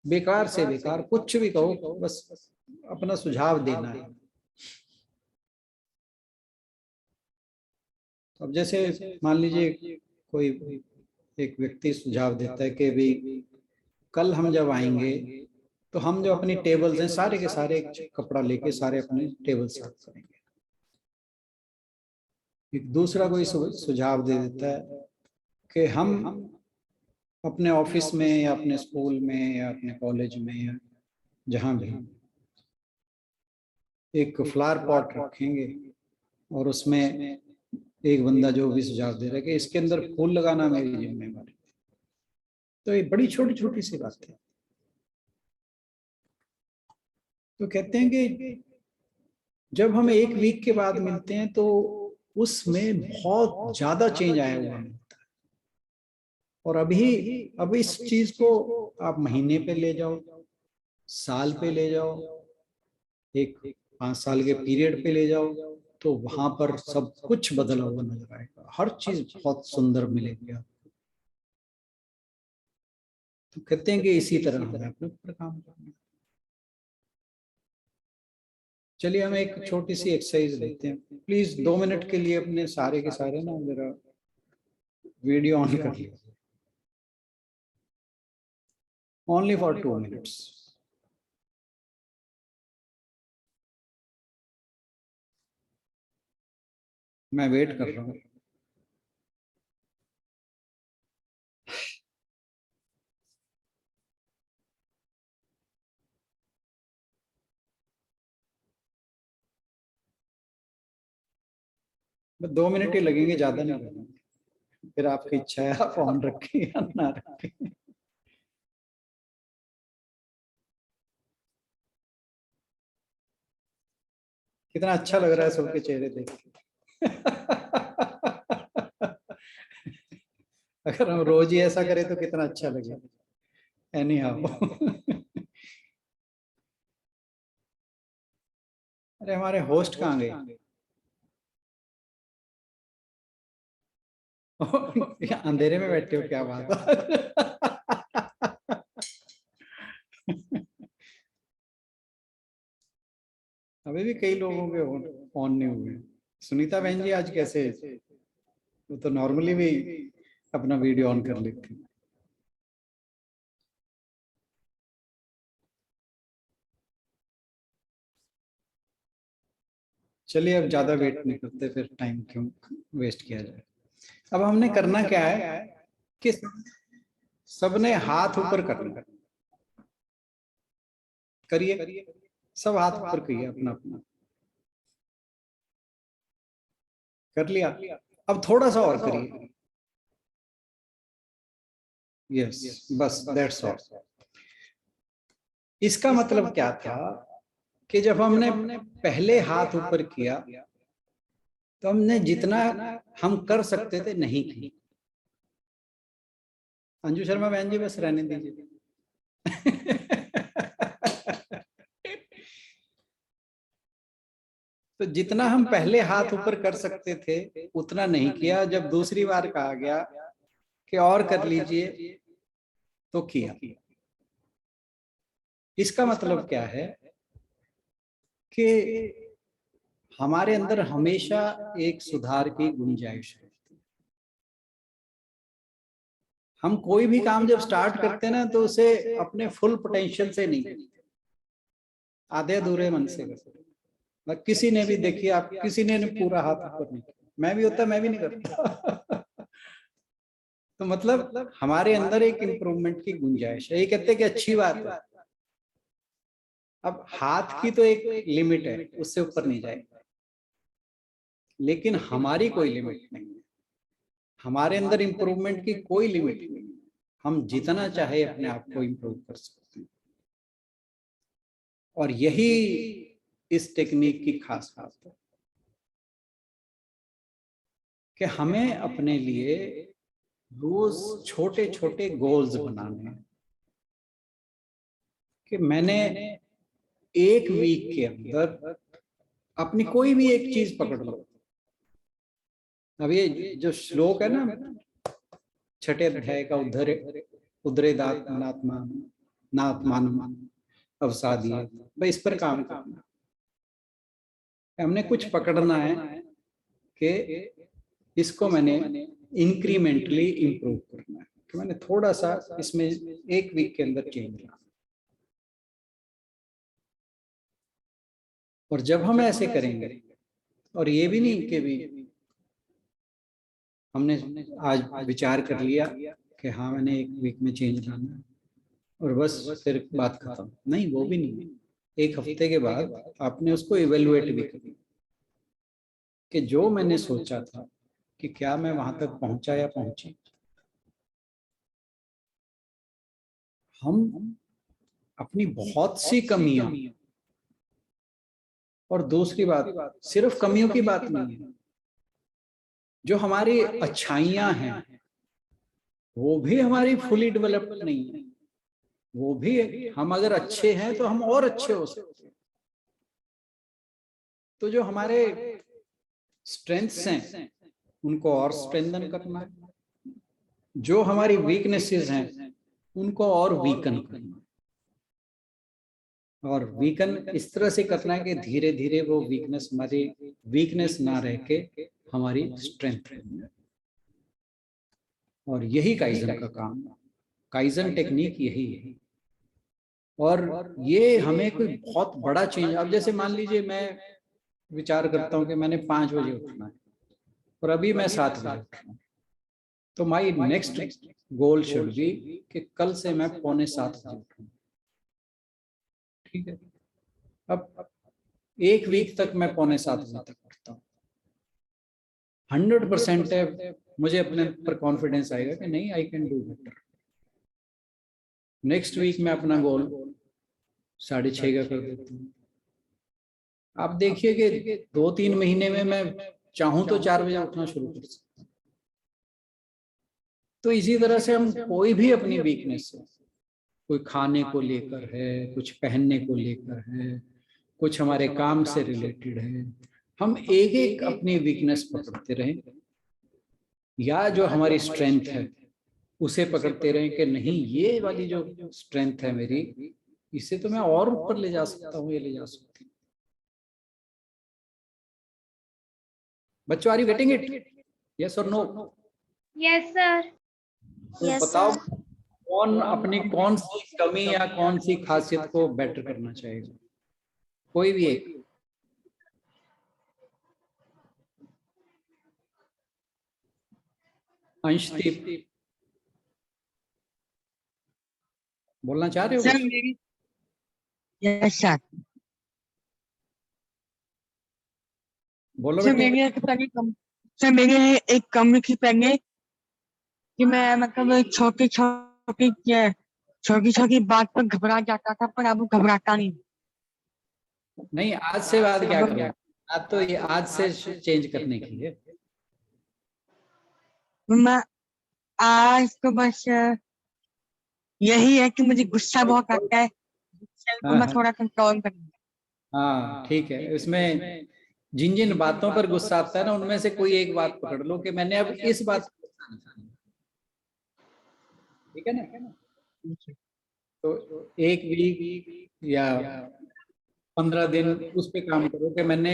बेकार से बेकार, कुछ भी कहो, बस अपना सुझाव देना है। अब जैसे मान लीजिए कोई एक व्यक्ति सुझाव देता है कि भी कल हम जब आएंगे तो हम जो अपनी टेबल्स हैं सारे के सारे एक कपड़ा लेके सारे अपने टेबल साफ करेंगे। एक दूसरा कोई सुझाव दे देता है कि हम अपने ऑफिस में या अपने स्कूल में या अपने कॉलेज में या जहां भी एक फ्लावर पॉट रखेंगे और उसमें एक बंदा जो भी सुझाव दे रहा है कि इसके अंदर फूल लगाना मेरी जिम्मेदारी। तो ये बड़ी छोटी छोटी सी बात है। तो कहते हैं कि जब हम एक वीक के बाद मिलते हैं तो उसमें बहुत ज्यादा चेंज आया हुआ मिलता है। और अब इस चीज को आप महीने पे ले जाओ, साल पे ले जाओ, एक 5 साल के पीरियड पे ले जाओ, तो वहां पर सब कुछ बदला हुआ नजर आएगा, हर चीज बहुत सुंदर मिलेगी आपको। तो कहते हैं कि इसी तरह हमें अपने ऊपर काम करना है। चलिए हम एक छोटी सी एक्सरसाइज लेते हैं। प्लीज 2 मिनट के लिए अपने सारे के सारे ना जरा वीडियो ऑन कर लीजिए, ओनली फॉर 2 मिनट्स। मैं वेट कर रहा हूँ। बस 2 मिनट ही लगेंगे, ज्यादा नहीं लगेंगे। फिर आपकी इच्छा है आप ऑन रखें या ना रखें। कितना अच्छा लग रहा है सबके चेहरे देख के। अगर हम रोज ही ऐसा करें तो कितना अच्छा लगेगा। Any how. अरे हमारे होस्ट कहाँ गए? अंधेरे में बैठे हो, क्या बात है। अभी भी कई लोगों के ऑन नहीं हुए। सुनीता बहन जी आज कैसे? वो तो नॉर्मली भी अपना वीडियो ऑन कर लेती है। चलिए अब ज्यादा वेट नहीं करते, फिर टाइम क्यों वेस्ट किया जाए। अब हमने करना क्या है कि सबने हाथ ऊपर करना, करिए, सब हाथ ऊपर करिए अपना अपना, कर लिया। अब थोड़ा सा और करिए, यस, बस दैट्स ऑल। इसका मतलब क्या था कि जब हमने पहले हाथ ऊपर किया तो हमने जितना हम कर सकते थे नहीं किया। अंजू शर्मा बहन जी बस रहने दीजिए। तो जितना हम पहले हाथ ऊपर कर सकते थे उतना नहीं किया। जब दूसरी बार कहा गया कि और कर लीजिए तो किया। इसका मतलब क्या है कि हमारे अंदर हमेशा एक सुधार की गुंजाइश है। हम कोई भी काम जब स्टार्ट करते हैं ना तो उसे अपने फुल पोटेंशियल से नहीं करते, आधे अधूरे मन से करते। किसी ने भी देखिए, आप किसी ने पूरा हाथ ऊपर नहीं किया, मैं भी होता मैं भी नहीं करता। तो मतलब हमारे अंदर एक इम्प्रूवमेंट की गुंजाइश है। ये कहते हैं कि अच्छी बात है। अब हाथ की तो एक लिमिट है, उससे ऊपर नहीं जाएगा, लेकिन हमारी कोई लिमिट नहीं है। हमारे अंदर इम्प्रूवमेंट की कोई लिमिट नहीं है। हम जितना चाहे अपने आप को इम्प्रूव कर सकते हैं, और यही इस टेक्निक की खास बात है कि हमें अपने लिए रोज छोटे छोटे गोल्स बनाने हैं कि मैंने एक वीक के अंदर अपनी कोई भी एक चीज पकड़ लो। अब ये जो श्लोक है ना, छठे अध्याय का, उद्धरे नात्मान अवसादिये, भाई इस पर काम करना। हमने कुछ पकड़ना है कि इसको मैंने इंक्रीमेंटली इंप्रूव करना है, कि मैंने थोड़ा सा इसमें एक वीक के अंदर चेंज लाना। और जब हम ऐसे करेंगे, और ये भी नहीं कि भी हमने आज विचार कर लिया कि हाँ मैंने एक वीक में चेंज लाना है और बस फिर बात खत्म, नहीं, वो भी नहीं। एक हफ्ते के बाद आपने उसको इवेलुएट भी करना कि जो मैंने सोचा था कि क्या मैं वहां तक पहुंचा या पहुंची। हम अपनी बहुत सी कमियां, और दूसरी बात सिर्फ कमियों की बात नहीं है, जो हमारी अच्छाइयां हैं वो भी हमारी फुली डेवलप्ड नहीं है। वो भी हम अगर अच्छे हैं तो हम और अच्छे हो सकते हैं। तो जो हमारे स्ट्रेंथ्स हैं उनको और स्ट्रेंथन करना है, जो हमारी वीकनेसेस हैं उनको और वीकन करना है। और वीकन इस तरह से करना है कि धीरे धीरे वो वीकनेस हमारी वीकनेस ना रह के हमारी स्ट्रेंथ है। और यही काइजन का काम है, काइजन टेक्निक यही है। और ये हमें कोई बहुत बड़ा चेंज, अब जैसे मान लीजिए मैं विचार करता हूँ कि मैंने 5 बजे उठना है और अभी मैं 7 बजे उठ रहा हूँ, तो my next goal should be कि कल से मैं 6:45 बजे उठूँ। ठीक है, अब एक वीक तक मैं 6:45 बजे तक उठता हूँ, 100% है, मुझे अपने पर कॉन्फिडेंस आएगा कि नहीं, I can do better. Next week मैं अपना गोल 6:30 का कर देता हूँ। आप देखिए कि 2-3 महीने में मैं चाहूं तो 4 बजे उठना शुरू कर सकता हूँ। तो इसी तरह से हम कोई भी अपनी वीकनेस है, कोई खाने को लेकर है, कुछ पहनने को लेकर है, कुछ हमारे काम से रिलेटेड है, हम एक एक अपनी वीकनेस पकड़ते रहें, या जो हमारी स्ट्रेंथ है उसे पकड़ते रहें कि नहीं, ये वाली जो स्ट्रेंथ है मेरी, इसे तो मैं और ऊपर ले जा सकता हूँ, ये ले जा सकती हूँ। बच्चों, are you getting it? Yes और नो? Yes sir. तो बताओ कौन अपनी कौन सी कमी या कौन सी खासियत को बेटर करना चाहेगा? कोई भी एक। अंशदीप बोलना चाह रहे हो सर कुछ? मेरी यस सर। बोलो सर बेटे। मेरी सर मेरे एक कम की पहले कि मैं मतलब छोटी छोटी बात पर घबरा जाता था, पर अब घबराता नहीं। नहीं, आज से बात क्या अब करो, आज तो ये आज से चेंज करने की है। मैं आज तो बस यही है कि मुझे गुस्सा बहुत आता है, तो मैं थोड़ा कंट्रोल करूँ। हाँ ठीक है, इसमें जिन जिन बातों पर गुस्सा आता है ना, उनमें से कोई एक बात पकड़ लो कि मैंने अब इस बात पर गुस्सा नहीं करना। ठीक है ना? तो एक वीक या 15 दिन उस पे काम करो कि मैंने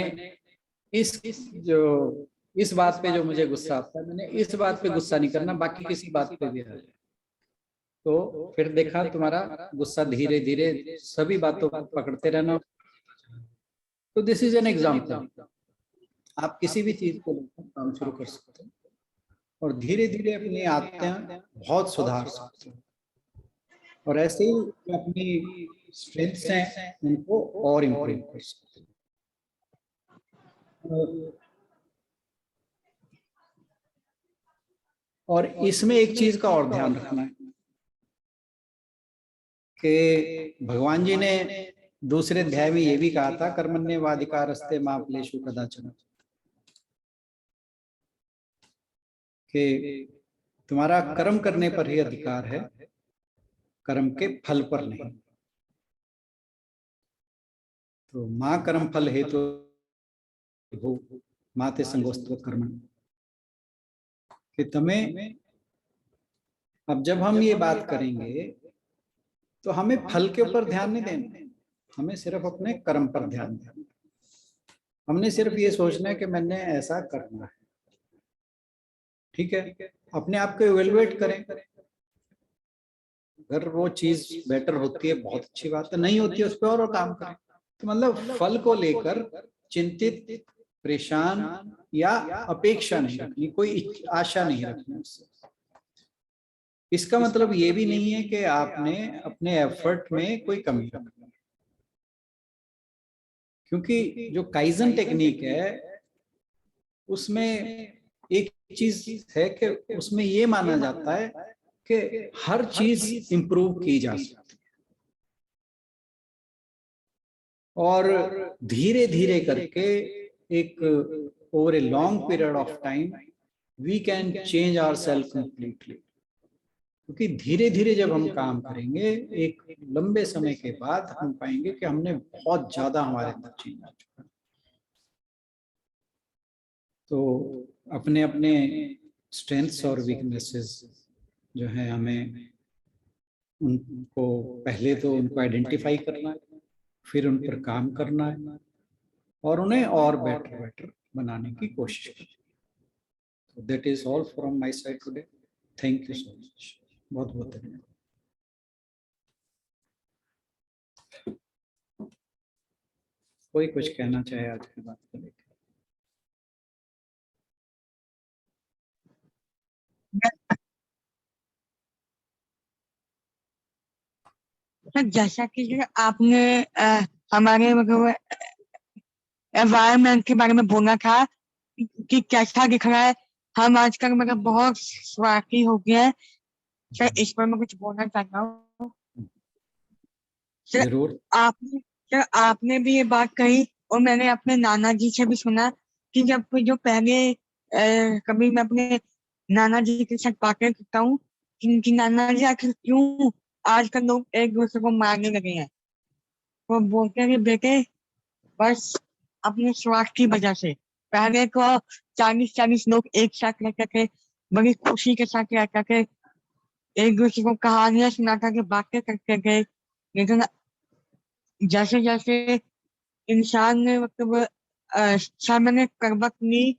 जो इस बात पे जो मुझे गुस्सा आता है, मैंने इस बात पे गुस्सा नहीं करना, बाकी किसी बात पे भी आ जाए। तो फिर देखा तुम्हारा गुस्सा धीरे धीरे सभी बातों को पकड़ते रहना। तो दिस इज एन एग्जाम्पल, आप किसी भी चीज को लेकर काम शुरू कर सकते हो और धीरे धीरे अपनी आदतें बहुत सुधार सकते हो, और ऐसे ही जो अपनी स्ट्रेंथ्स हैं उनको और इम्प्रूव कर सकते हो। और इसमें एक चीज का और ध्यान रखना है कि भगवान जी ने दूसरे अध्याय में ये भी कहा था, कर्मण्येवाधिकारस्ते मा फलेषु कदाचन, कि तुम्हारा कर्म करने पर ही अधिकार है, कर्म के फल पर नहीं। तो माँ कर्म फल हेतु हो माते संगोस्तव कर्म, कि तुम्हें अब जब हम ये बात करेंगे तो हमें फल के ऊपर ध्यान नहीं देना, हमें सिर्फ अपने कर्म पर ध्यान देना। हमने सिर्फ ये सोचना है कि मैंने ऐसा करना है। ठीक है, अपने आप को इवेलुएट करें, अगर वो चीज बेटर होती है बहुत अच्छी बात है, नहीं होती है उस पर और काम करें। तो मतलब फल को लेकर चिंतित, परेशान या अपेक्षा नहीं रखनी, कोई आशा नहीं रखनी उससे। इसका मतलब ये भी नहीं है कि आपने अपने एफर्ट में कोई कमी रखनी, क्योंकि जो काइजन टेक्निक है उसमें एक चीज है कि उसमें ये माना जाता है कि हर चीज इंप्रूव की जा सकती है, और धीरे धीरे करके एक over a long period of time we can change our self completely. क्योंकि धीरे धीरे जब हम काम करेंगे एक लंबे समय के बाद हम पाएंगे कि हमने बहुत ज्यादा हमारे अंदर चेंज आ चुका है। तो अपने अपने स्ट्रेंथ्स और वीकनेसेस जो है, हमें उनको पहले तो उनको आइडेंटिफाई करना है, फिर उन पर काम करना है और उन्हें और बेटर बनाने की कोशिश करनी है। तो that is all from my side today. Thank you so much, बहुत बहुत धन्यवाद। कोई कुछ कहना चाहे आज की बात को लेकर? सर जैसा कि जो आपने हमारे मतलब एनवायरमेंट के बारे में बोला था कि कैसा दिख रहा है, हम आजकल मतलब बहुत स्वार्थी हो गए हैं। सर इस पर मैं कुछ बोलना चाहता हूँ। सर जरूर। आपने भी ये बात कही और मैंने अपने नाना जी से भी सुना कि जब जो पहले कभी मैं अपने नाना जी के साथ बातें करता हूँ कि नाना जी आखिर क्यों आजकल लोग एक दूसरे को मारने लगे हैं, वो बोलते हैं कि बेटे बस अपने स्वार्थ की वजह से। पहले तो 40-40 लोग एक साथ रहते थे, बड़ी खुशी के साथ रहते थे, एक दूसरे को कहानियां सुनाता के बातें करते थे। लेकिन जैसे जैसे इंसान ने मतलब समय ने करवट ली,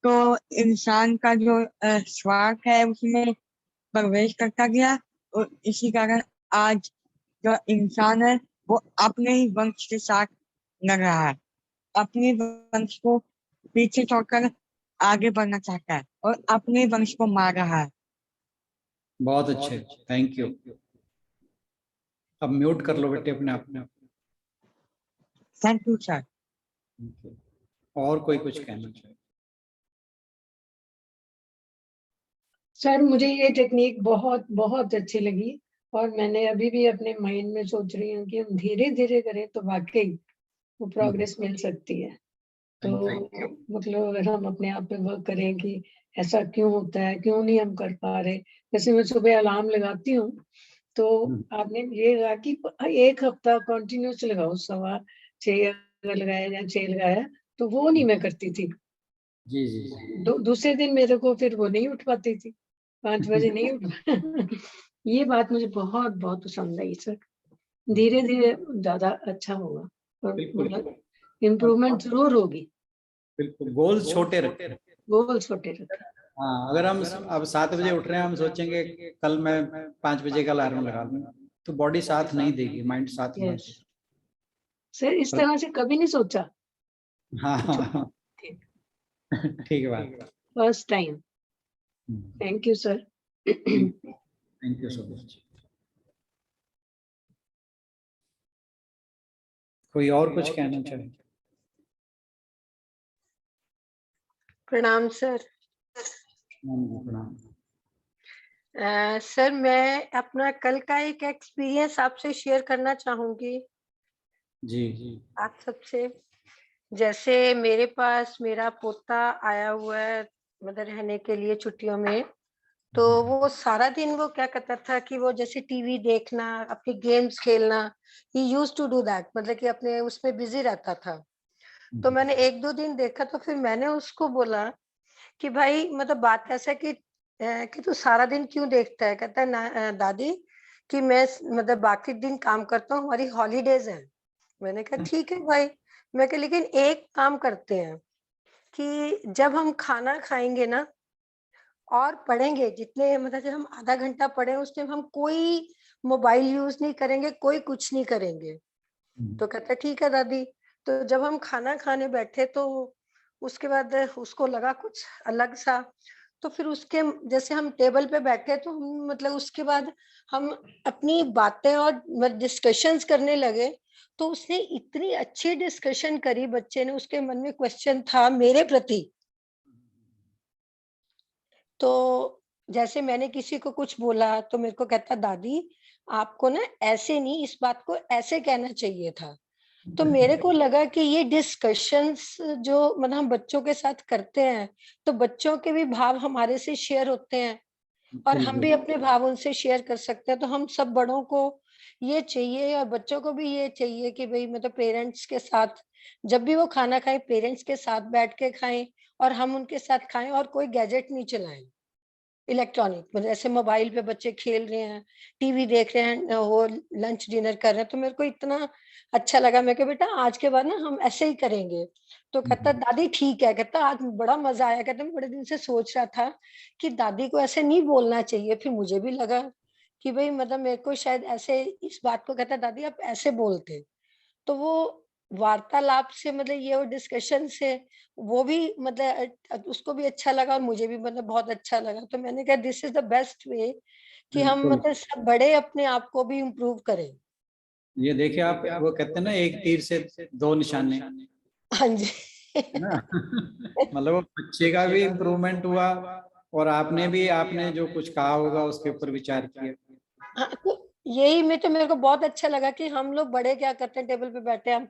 तो इंसान का जो स्वार्थ है उसमें प्रवेश करता गया, और इसी कारण आज जो इंसान है वो अपने ही वंश के साथ लड़ रहा है, अपने वंश को पीछे छोड़कर आगे बढ़ना चाहता है और अपने वंश को मार रहा है। बहुत अच्छे, थैंक यू। अब म्यूट कर लो बेटे अपने आप में। Thank you sir. और कोई कुछ कहना चाहिए? सर मुझे ये टेक्निक बहुत बहुत अच्छी लगी और मैंने अभी भी अपने माइंड में सोच रही हूँ कि हम धीरे धीरे करें तो वाकई वो प्रोग्रेस मिल सकती है। तो मतलब अगर हम अपने आप पे वर्क करें कि ऐसा क्यों होता है, क्यों नहीं हम कर पा रहे। जैसे मैं सुबह अलार्म लगाती हूँ तो आपने ये कहा कि 1 हफ्ता कंटिन्यूस लगाओ, 6:15 अगर लगाया या 6 लगाया तो वो नहीं मैं करती थी। जी जी। दूसरे दिन मेरे को फिर वो नहीं उठ पाती थी, 5 बजे नहीं उठ ये बात मुझे बहुत बहुत पसंद आई सर। धीरे धीरे ज्यादा अच्छा होगा और मतलब इम्प्रूवमेंट जरूर होगी। बिल्कुल, गोल छोटे रखें। गोल छोटे रखें। हाँ, अगर हम अब 7 बजे उठ रहे हैं, हम सोचेंगे कल मैं 5 बजे का अलार्म लगा लूंगा, तो बॉडी साथ नहीं देगी, माइंड साथ नहीं यस सर, इस तरह से कभी नहीं सोचा। हाँ हाँ, ठीक है बात। First time. Thank you sir. Thank you so much. कोई और कुछ कहना चाहे? प्रणाम सर। प्रणाम। सर मैं अपना कल का एक एक्सपीरियंस आपसे शेयर करना चाहूंगी। जी जी। आप सबसे, जैसे मेरे पास मेरा पोता आया हुआ है मतलब रहने के लिए छुट्टियों में, तो वो सारा दिन वो क्या करता था कि वो जैसे टीवी देखना, अपने गेम्स खेलना, ही यूज्ड टू डू दैट, मतलब कि अपने उसमें बिजी रहता था। तो मैंने 1-2 दिन देखा तो फिर मैंने उसको बोला कि भाई मतलब बात ऐसा है कि तू सारा दिन क्यों देखता है। कहता है ना दादी कि मैं मतलब बाकी दिन काम करता हूँ, हमारी हॉलीडेज है। मैंने कहा ठीक है भाई। मैं कहा लेकिन एक काम करते हैं कि जब हम खाना खाएंगे ना और पढ़ेंगे, जितने मतलब जब हम आधा घंटा पढ़े उस टाइम हम कोई मोबाइल यूज नहीं करेंगे, कोई कुछ नहीं करेंगे। तो कहता है ठीक है दादी। तो जब हम खाना खाने बैठे तो उसके बाद उसको लगा कुछ अलग सा। तो फिर उसके जैसे हम टेबल पे बैठे तो हम मतलब उसके बाद हम अपनी बातें और डिस्कशंस करने लगे। तो उसने इतनी अच्छी डिस्कशन करी बच्चे ने, उसके मन में क्वेश्चन था मेरे प्रति। तो जैसे मैंने किसी को कुछ बोला तो मेरे को कहता दादी आपको ना ऐसे नहीं, इस बात को ऐसे कहना चाहिए था। तो मेरे को लगा कि ये डिस्कशंस जो मतलब हम बच्चों के साथ करते हैं तो बच्चों के भी भाव हमारे से शेयर होते हैं और हम भी अपने भाव उनसे शेयर कर सकते हैं। तो हम सब बड़ों को ये चाहिए और बच्चों को भी ये चाहिए कि भाई मतलब पेरेंट्स के साथ जब भी वो खाना खाएं पेरेंट्स के साथ बैठ के खाएं और हम उनके साथ खाएं और कोई गैजेट नहीं चलाएं इलेक्ट्रॉनिक। मतलब ऐसे मोबाइल पे बच्चे खेल रहे हैं, टीवी देख रहे हैं, वो लंच डिनर कर रहे हैं। तो मेरे को इतना अच्छा लगा। मैं कहा बेटा आज के बाद ना हम ऐसे ही करेंगे। तो कहता दादी ठीक है। कहता आज बड़ा मजा आया। कहता मैं बड़े दिन से सोच रहा था कि दादी को ऐसे नहीं बोलना चाहिए। फिर मुझे भी लगा कि भाई मतलब मेरे को शायद ऐसे इस बात को, कहता दादी आप ऐसे बोलते। तो वो वार्तालाप से मतलब ये वो डिस्कशन से वो भी मतलब उसको भी अच्छा लगा और मुझे भी मतलब बहुत अच्छा लगा। तो मैंने कहा this is the best way कि हम बिल्कुल। मतलब सब बड़े अपने आप को भी इम्प्रूव करें। ये देखिए आप, वो कहते हैं ना एक तीर से 2 निशाने, हाँ जी। है ना? मतलब वो बच्चे का भी इम्प्रूवमेंट हुआ और आपने जो कुछ कहा होगा उसके ऊपर विचार किया। हाँ, तो यही में तो मेरे को बहुत अच्छा लगा कि हम लोग बड़े क्या करते हैं, टेबल पे बैठे हम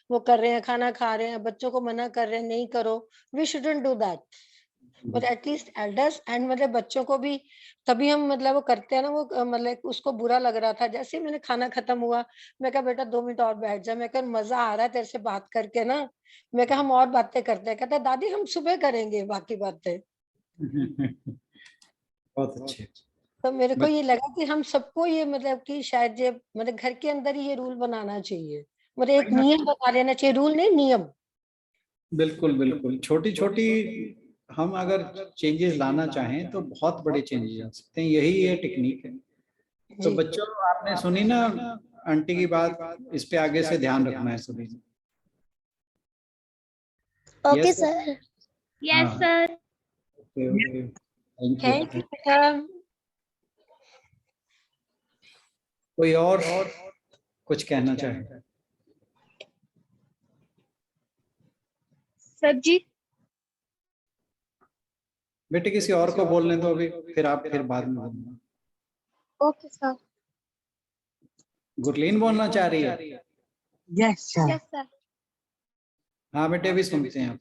वो कर रहे हैं, खाना खा रहे हैं, बच्चों को मना कर रहे हैं नहीं करो। We shouldn't do that, but at least elders and मतलब बच्चों को भी तभी हम मतलब वो करते हैं ना। वो मतलब उसको बुरा लग रहा था। जैसे ही मैंने खाना खत्म हुआ मैं कहा बेटा 2 मिनट और बैठ जा। मैं कहा मजा आ रहा है तेरे से बात करके ना। मैं कहा हम और बातें करते हैं। कहता दादी हम सुबह करेंगे बाकी बातें। बहुत अच्छे। तो मेरे को ये लगा कि हम सबको ये मतलब कि शायद ये मतलब घर के अंदर ही ये रूल बनाना चाहिए। मतलब एक नियम बना लेना चाहिए, रूल नहीं नियम। बिल्कुल बिल्कुल, छोटी छोटी हम अगर चेंजेस लाना चाहें तो बहुत बड़े चेंजेस आ सकते हैं, यही ये टेक्निक है। तो जी बच्चों आपने सुनी ना आंटी की बात, इस पे आगे से ध्यान रखना है सभी ने। Okay yes sir. Yes, हाँ। sir. Okay okay, thank thank you. You बेटा। कोई और कुछ कहना चाहे? सर जी. बेटे किसी और को बोलने दो अभी, फिर आप फिर बाद में बोलना। Okay, sir. गुरलीन बोलना चाह रही है? Yes sir. Yes, sir. हाँ बेटे, अभी सुनते हैं आप।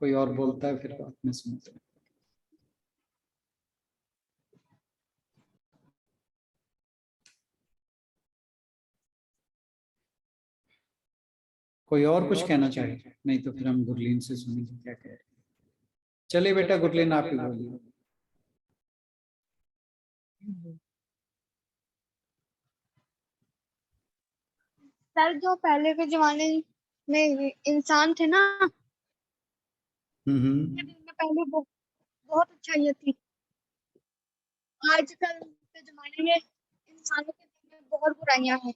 कोई और बोलता है फिर बाद में सुनते हैं। कोई और कुछ कहना चाहे? नहीं तो फिर हम गुरलीन से सुनेंगे क्या कह रहे हैं। चलिए बेटा, गुरलीन आप ही बोलिए। सर, जो पहले के जमाने में इंसान थे ना, उनमें पहले बहुत अच्छाइयाँ थी। आजकल के जमाने में इंसानों के दिल में बहुत बुराइयां हैं।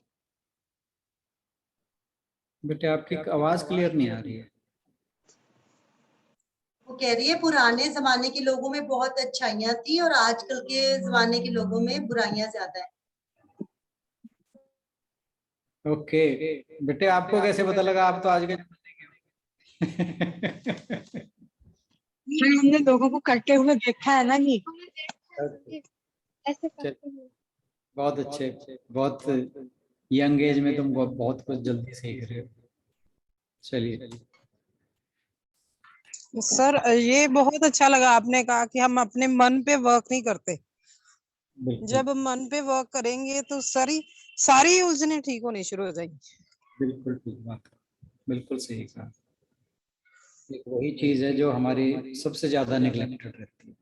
बेटे आपकी आवाज क्लियर नहीं आ रही है। वो कह रही है पुराने जमाने के लोगों में बहुत अच्छाइयाँ थी और आजकल के जमाने के लोगों में बुराइयां ज्यादा है। ओके बेटे, आपको कैसे पता लगा? आप तो आज के सर हमने लोगों को करते हुए देखा है ना जी। ऐसे करते हैं। बहुत अच्छे, बहुत यंग एज में तुम बहुत कुछ जल्दी सीख रहे हो। चलिए। सर ये बहुत अच्छा लगा आपने कहा कि हम अपने मन पे वर्क नहीं करते। बिल्कुल जब मन पे वर्क करेंगे तो सारी उलझने ठीक होनी शुरू हो जाएंगी। बिल्कुल ठीक बात, बिल्कुल सही कहा। एक वही चीज है जो हमारी सबसे ज्यादा निगलेक्टेड रहती है।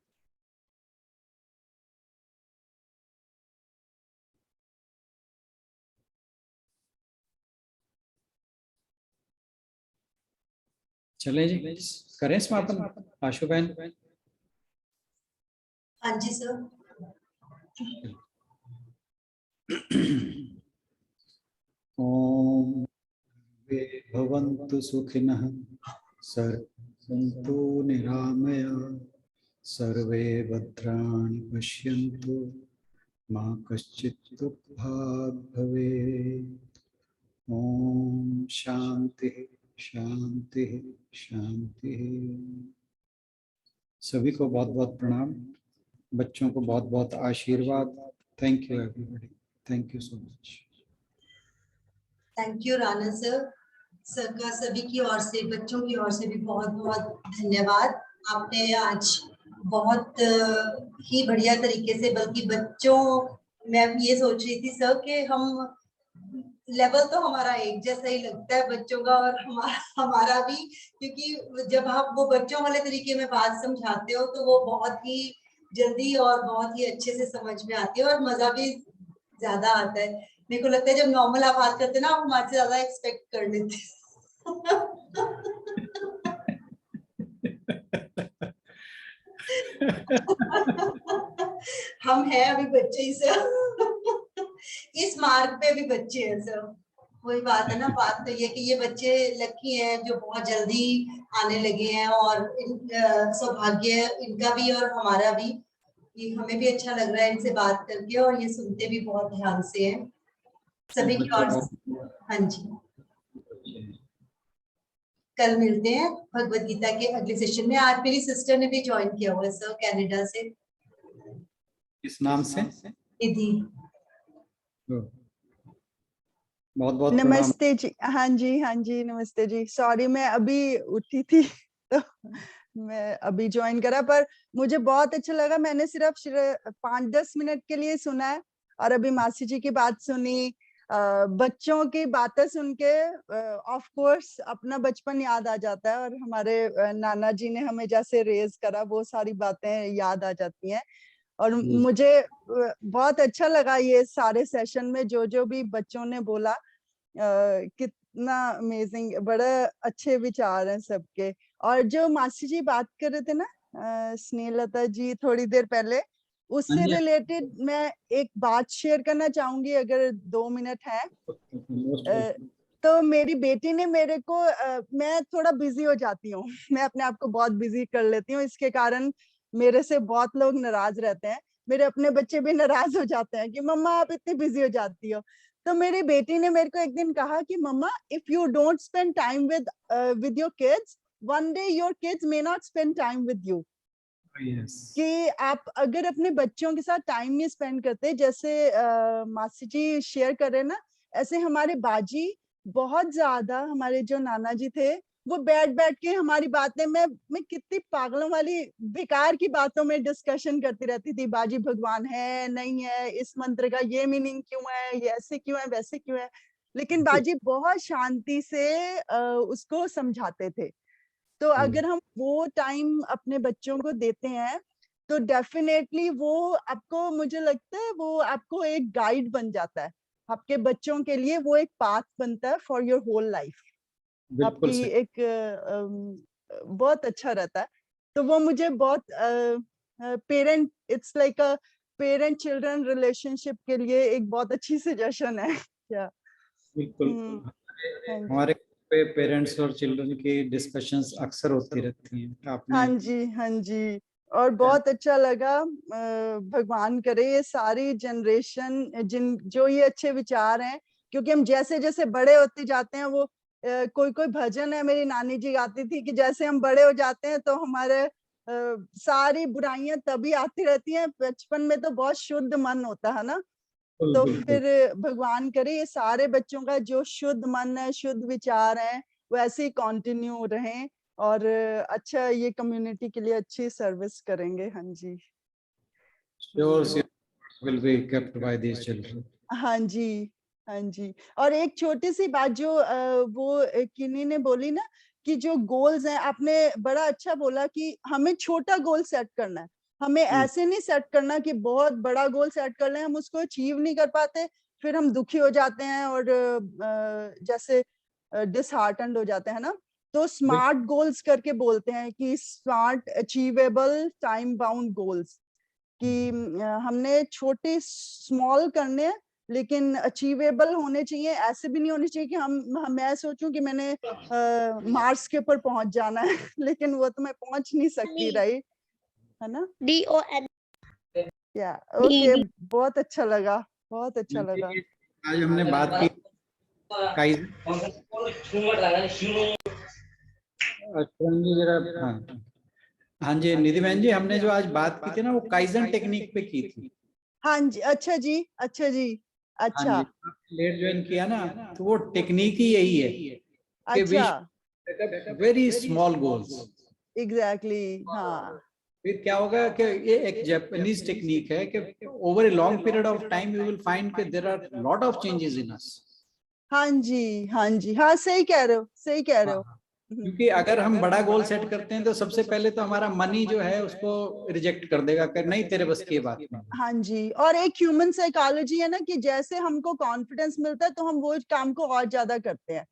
चलें जी, करें समापन। आशु बहन। हाँ जी सर। ओम भवन्तु सुखिनः सन्तु निरामया सर्वे भद्राणि पश्यन्तु मा कश्चित् दुःखात् भवेत्। ओम शांति शांति शांति। सभी को बहुत बहुत प्रणाम, बच्चों को बहुत बहुत आशीर्वाद। Thank you everybody, thank you so much. Thank you Rana sir. Sir का सभी की ओर से, बच्चों की ओर से भी बहुत बहुत धन्यवाद। आपने आज बहुत ही बढ़िया तरीके से, बल्कि बच्चों, मैं ये सोच रही थी सर कि हम लेवल तो हमारा एक जैसा ही लगता है बच्चों का और हमारा भी, क्योंकि जब आप वो बच्चों वाले तरीके में बात समझाते हो तो वो बहुत ही जल्दी और बहुत ही अच्छे से समझ में आती है और मजा भी ज्यादा आता है। मेरे को लगता है जब नॉर्मल आप बात करते हैं ना, आप हमारे से ज्यादा एक्सपेक्ट कर लेते हम हैं अभी बच्चे ही सर। इस मार्ग पे भी बच्चे हैं सर। वही बात है ना, बात तो ये कि ये बच्चे लकी हैं जो बहुत जल्दी आने लगे हैं और सौभाग्य इनका भी और हमारा भी। ये हमें भी अच्छा लग रहा है इनसे बात करके और ये सुनते भी बहुत ध्यान से हैं सभी की ओर से। हाँ जी, कल मिलते हैं भगवत गीता के अगले सेशन में। आज मेरी सिस्टर ने भी ज्वाइन किया हुआ है सर, कनाडा से। इस नाम से निधि। बहुत बहुत नमस्ते जी। हाँ जी, हाँ जी, नमस्ते जी। सॉरी मैं अभी उठी थी तो मैं अभी ज्वाइन करा, पर मुझे बहुत अच्छा लगा। मैंने सिर्फ 5-10 मिनट के लिए सुना है और अभी मासी जी की बात सुनी, बच्चों की बातें सुन के ऑफ कोर्स अपना बचपन याद आ जाता है और हमारे नाना जी ने हमें जैसे रेज करा वो सारी बातें याद आ जाती हैं। और मुझे बहुत अच्छा लगा ये सारे सेशन में जो भी बच्चों ने बोला, कितना अमेजिंग, बड़े अच्छे विचार हैं सबके। और जो मासी जी बात कर रहे थे ना, स्नेहलता जी थोड़ी देर पहले, उससे रिलेटेड मैं एक बात शेयर करना चाहूंगी अगर 2 मिनट है। तो मेरी बेटी ने मेरे को मैं थोड़ा बिजी हो जाती हूँ मैं अपने आप को बहुत बिजी कर लेती हूँ, इसके कारण मेरे से बहुत लोग नाराज रहते हैं। मेरे अपने बच्चे भी नाराज हो जाते हैं कि मम्मा आप इतनी बिजी हो जाती हो। तो मेरी बेटी ने मेरे को एक दिन कहा कि mamma if you don't spend time with your kids, one day your kids may not spend time with you. कि आप अगर अपने बच्चों के साथ टाइम नहीं स्पेंड करते, जैसे मासी जी शेयर कर रहे ना, ऐसे हमारे बाजी बहुत ज्यादा, हमारे जो नाना जी थे वो बैठ बैठ के हमारी बातें, मैं कितनी पागलों वाली बेकार की बातों में डिस्कशन करती रहती थी। बाजी भगवान है नहीं है, इस मंत्र का ये मीनिंग क्यों है, ये ऐसे क्यों है, वैसे क्यों है, लेकिन बाजी बहुत शांति से उसको समझाते थे। तो अगर हम वो टाइम अपने बच्चों को देते हैं तो डेफिनेटली वो आपको, मुझे लगता है वो आपको एक गाइड बन जाता है, आपके बच्चों के लिए वो एक पाथ बनता है फॉर योर होल लाइफ। आपकी एक बहुत अच्छा रहता है। तो वो मुझे बहुत parent, it's like a parent children relationship के लिए एक बहुत अच्छी सजेशन है क्या? बिल्कुल। हमारे पे पेरेंट्स और चिल्ड्रन की डिस्कशंस अक्सर होती रहती हैं। आपने हाँ जी, और बहुत अच्छा लगा। भगवान करे ये सारी जनरेशन जो ये अच्छे विचार हैं, क्योंकि हम जैसे जैसे बड़े होते जाते हैं, वो कोई भजन है मेरी नानी जी गाती थी कि जैसे हम बड़े हो जाते हैं तो हमारे सारी बुराइयां तभी आती रहती हैं, बचपन में तो बहुत शुद्ध मन होता है ना। तो फिर भगवान करे ये सारे बच्चों का जो शुद्ध मन है, शुद्ध विचार है, वो ऐसे ही कंटिन्यू रहें और अच्छा ये कम्युनिटी के लिए अच्छी सर्विस करेंगे। हाँ जी, will be kept by these children. हाँ जी। और एक छोटी सी बात जो वो किन्नी ने बोली ना कि जो गोल्स हैं, आपने बड़ा अच्छा बोला कि हमें छोटा गोल सेट करना है, हमें ऐसे नहीं सेट करना कि बहुत बड़ा गोल सेट कर लें, हम उसको अचीव नहीं कर पाते, फिर हम दुखी हो जाते हैं और जैसे डिसहार्टेंड हो जाते हैं ना। तो स्मार्ट गोल्स करके बोलते हैं कि smart achievable time bound goals, कि हमने छोटे स्मॉल करने हैं लेकिन अचीवेबल होने चाहिए। ऐसे भी नहीं होने चाहिए कि मैं सोचूं कि मैंने मार्स के ऊपर पहुंच जाना है लेकिन वो तो मैं पहुंच नहीं सकती, राइट, है ना? DON। या ओके, बहुत अच्छा लगा, बहुत अच्छा लगा। आज हमने बात की हाँ जी निधि बहन जी, हमने जो आज बात की थी ना वो काइजन टेक्निक पे की थी। हाँ जी, अच्छा जी, अच्छा जी, अच्छा। हाँ जी, लेट ज्वाइन किया ना, तो वो टेक्निक ही यही है कि अच्छा, वेरी स्मॉल गोल्स। एग्जैक्टली, हाँ। फिर क्या होगा कि ये एक जापानीज टेक्निक है कि over a long period of time you will find कि there are lot of changes in us. हाँ जी, हाँ जी, हाँ सही कह रहे हो, सही कह रहे हो। क्योंकि अगर हम बड़ा गोल सेट करते हैं तो सबसे पहले तो हमारा मन ही जो है उसको रिजेक्ट कर देगा कि नहीं तेरे बस की बात नहीं। हाँ जी, और एक ह्यूमन साइकोलॉजी है ना कि जैसे हमको कॉन्फिडेंस मिलता है तो हम वो काम को और ज्यादा करते हैं।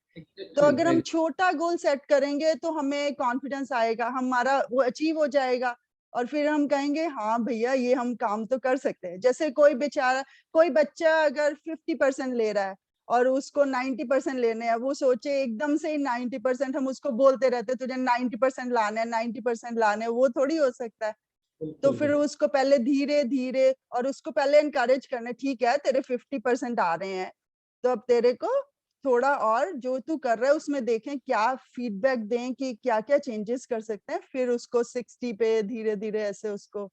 तो अगर हम छोटा गोल सेट करेंगे तो हमें कॉन्फिडेंस आएगा, हमारा वो अचीव हो जाएगा और फिर हम कहेंगे हाँ भैया ये हम काम तो कर सकते हैं। जैसे कोई बच्चा अगर 50% ले रहा है और उसको 90% लेने हैं, वो सोचे एकदम से ही 90%, हम उसको बोलते रहते तुझे 90% लाना है, 90% लाने, वो थोड़ी हो सकता है। तो फिर उसको पहले धीरे धीरे और उसको पहले इनकरेज करना, ठीक है तेरे 50% आ रहे हैं तो अब तेरे को थोड़ा और जो तू कर रहा है उसमें देखें, क्या फीडबैक दें कि क्या क्या चेंजेस कर सकते हैं, फिर उसको 60 पे धीरे धीरे ऐसे उसको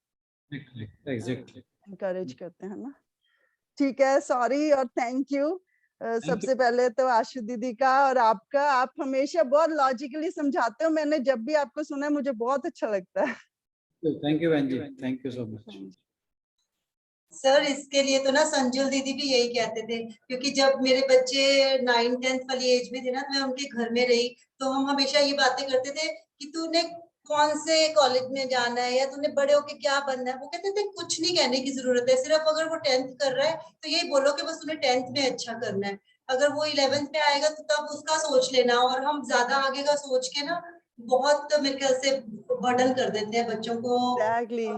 इनकरेज करते हैं ना। ठीक है, सॉरी और थैंक यू। सबसे पहले तो आशु दीदी का और आपका, आप हमेशा बहुत लॉजिकली समझाते हो, मैंने जब भी आपको सुना है मुझे बहुत अच्छा लगता है। थैंक यू बहन जी, thank you so much. Sir इसके लिए तो ना संजुल दीदी भी यही कहते थे, क्योंकि जब मेरे बच्चे 9-10 वाली एज में थे ना, तो मैं उनके घर में रही, तो हम हमेशा ये बातें करते थे कि तूने कौन से कॉलेज में जाना है या तूने बड़े होके क्या बनना है। वो कहते थे कुछ नहीं कहने की जरूरत है, सिर्फ अगर वो 10th कर रहा है तो यही बोलो कि बस तूने 10th में अच्छा करना है, अगर वो 11th में आएगा तो तब उसका सोच लेना। और हम ज्यादा आगे का सोच के ना बहुत मेरे ख्याल से बर्डन कर देते हैं बच्चों को। Exactly.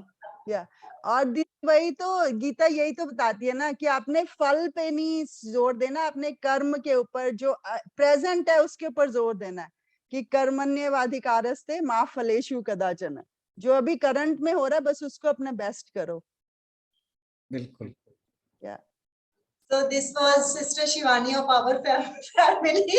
या और वही तो गीता यही तो बताती है ना कि आपने फल पे नहीं जोर देना, अपने कर्म के ऊपर जो प्रेजेंट है उसके ऊपर जोर देना है कि कर्मण्येवाधिकारस्ते मा फलेषु कदाचन। जो अभी करंट में हो रहा है बस उसको अपने बेस्ट करो। बिल्कुल। या So this was Sister Shivani of our family.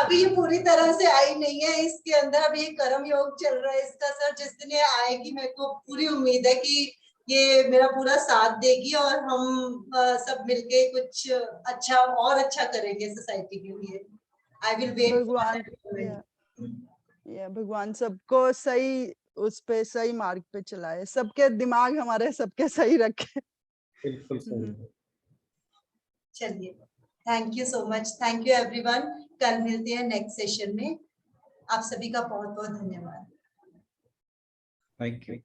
अभी ये पूरी तरह से आई नहीं है इसके अंदर, अभी ये कर्म योग चल रहा है इसका। सर जिस दिन ये आएगी मेरे को पूरी उम्मीद है कि ये मेरा पूरा साथ देगी और हम सब मिलके कुछ अच्छा और अच्छा करेंगे सोसाइटी के लिए। I will wait for भगवान that moment. या भगवान सबको सही उस पे सही मार्ग पे चलाए, सबके दिमाग हमारे सबके सही रखे। बिल्कुल सही। चलिए, thank you so much, thank you everyone. कल मिलते हैं नेक्स्ट सेशन में। आप सभी का बहुत बहुत धन्यवाद। Thank you.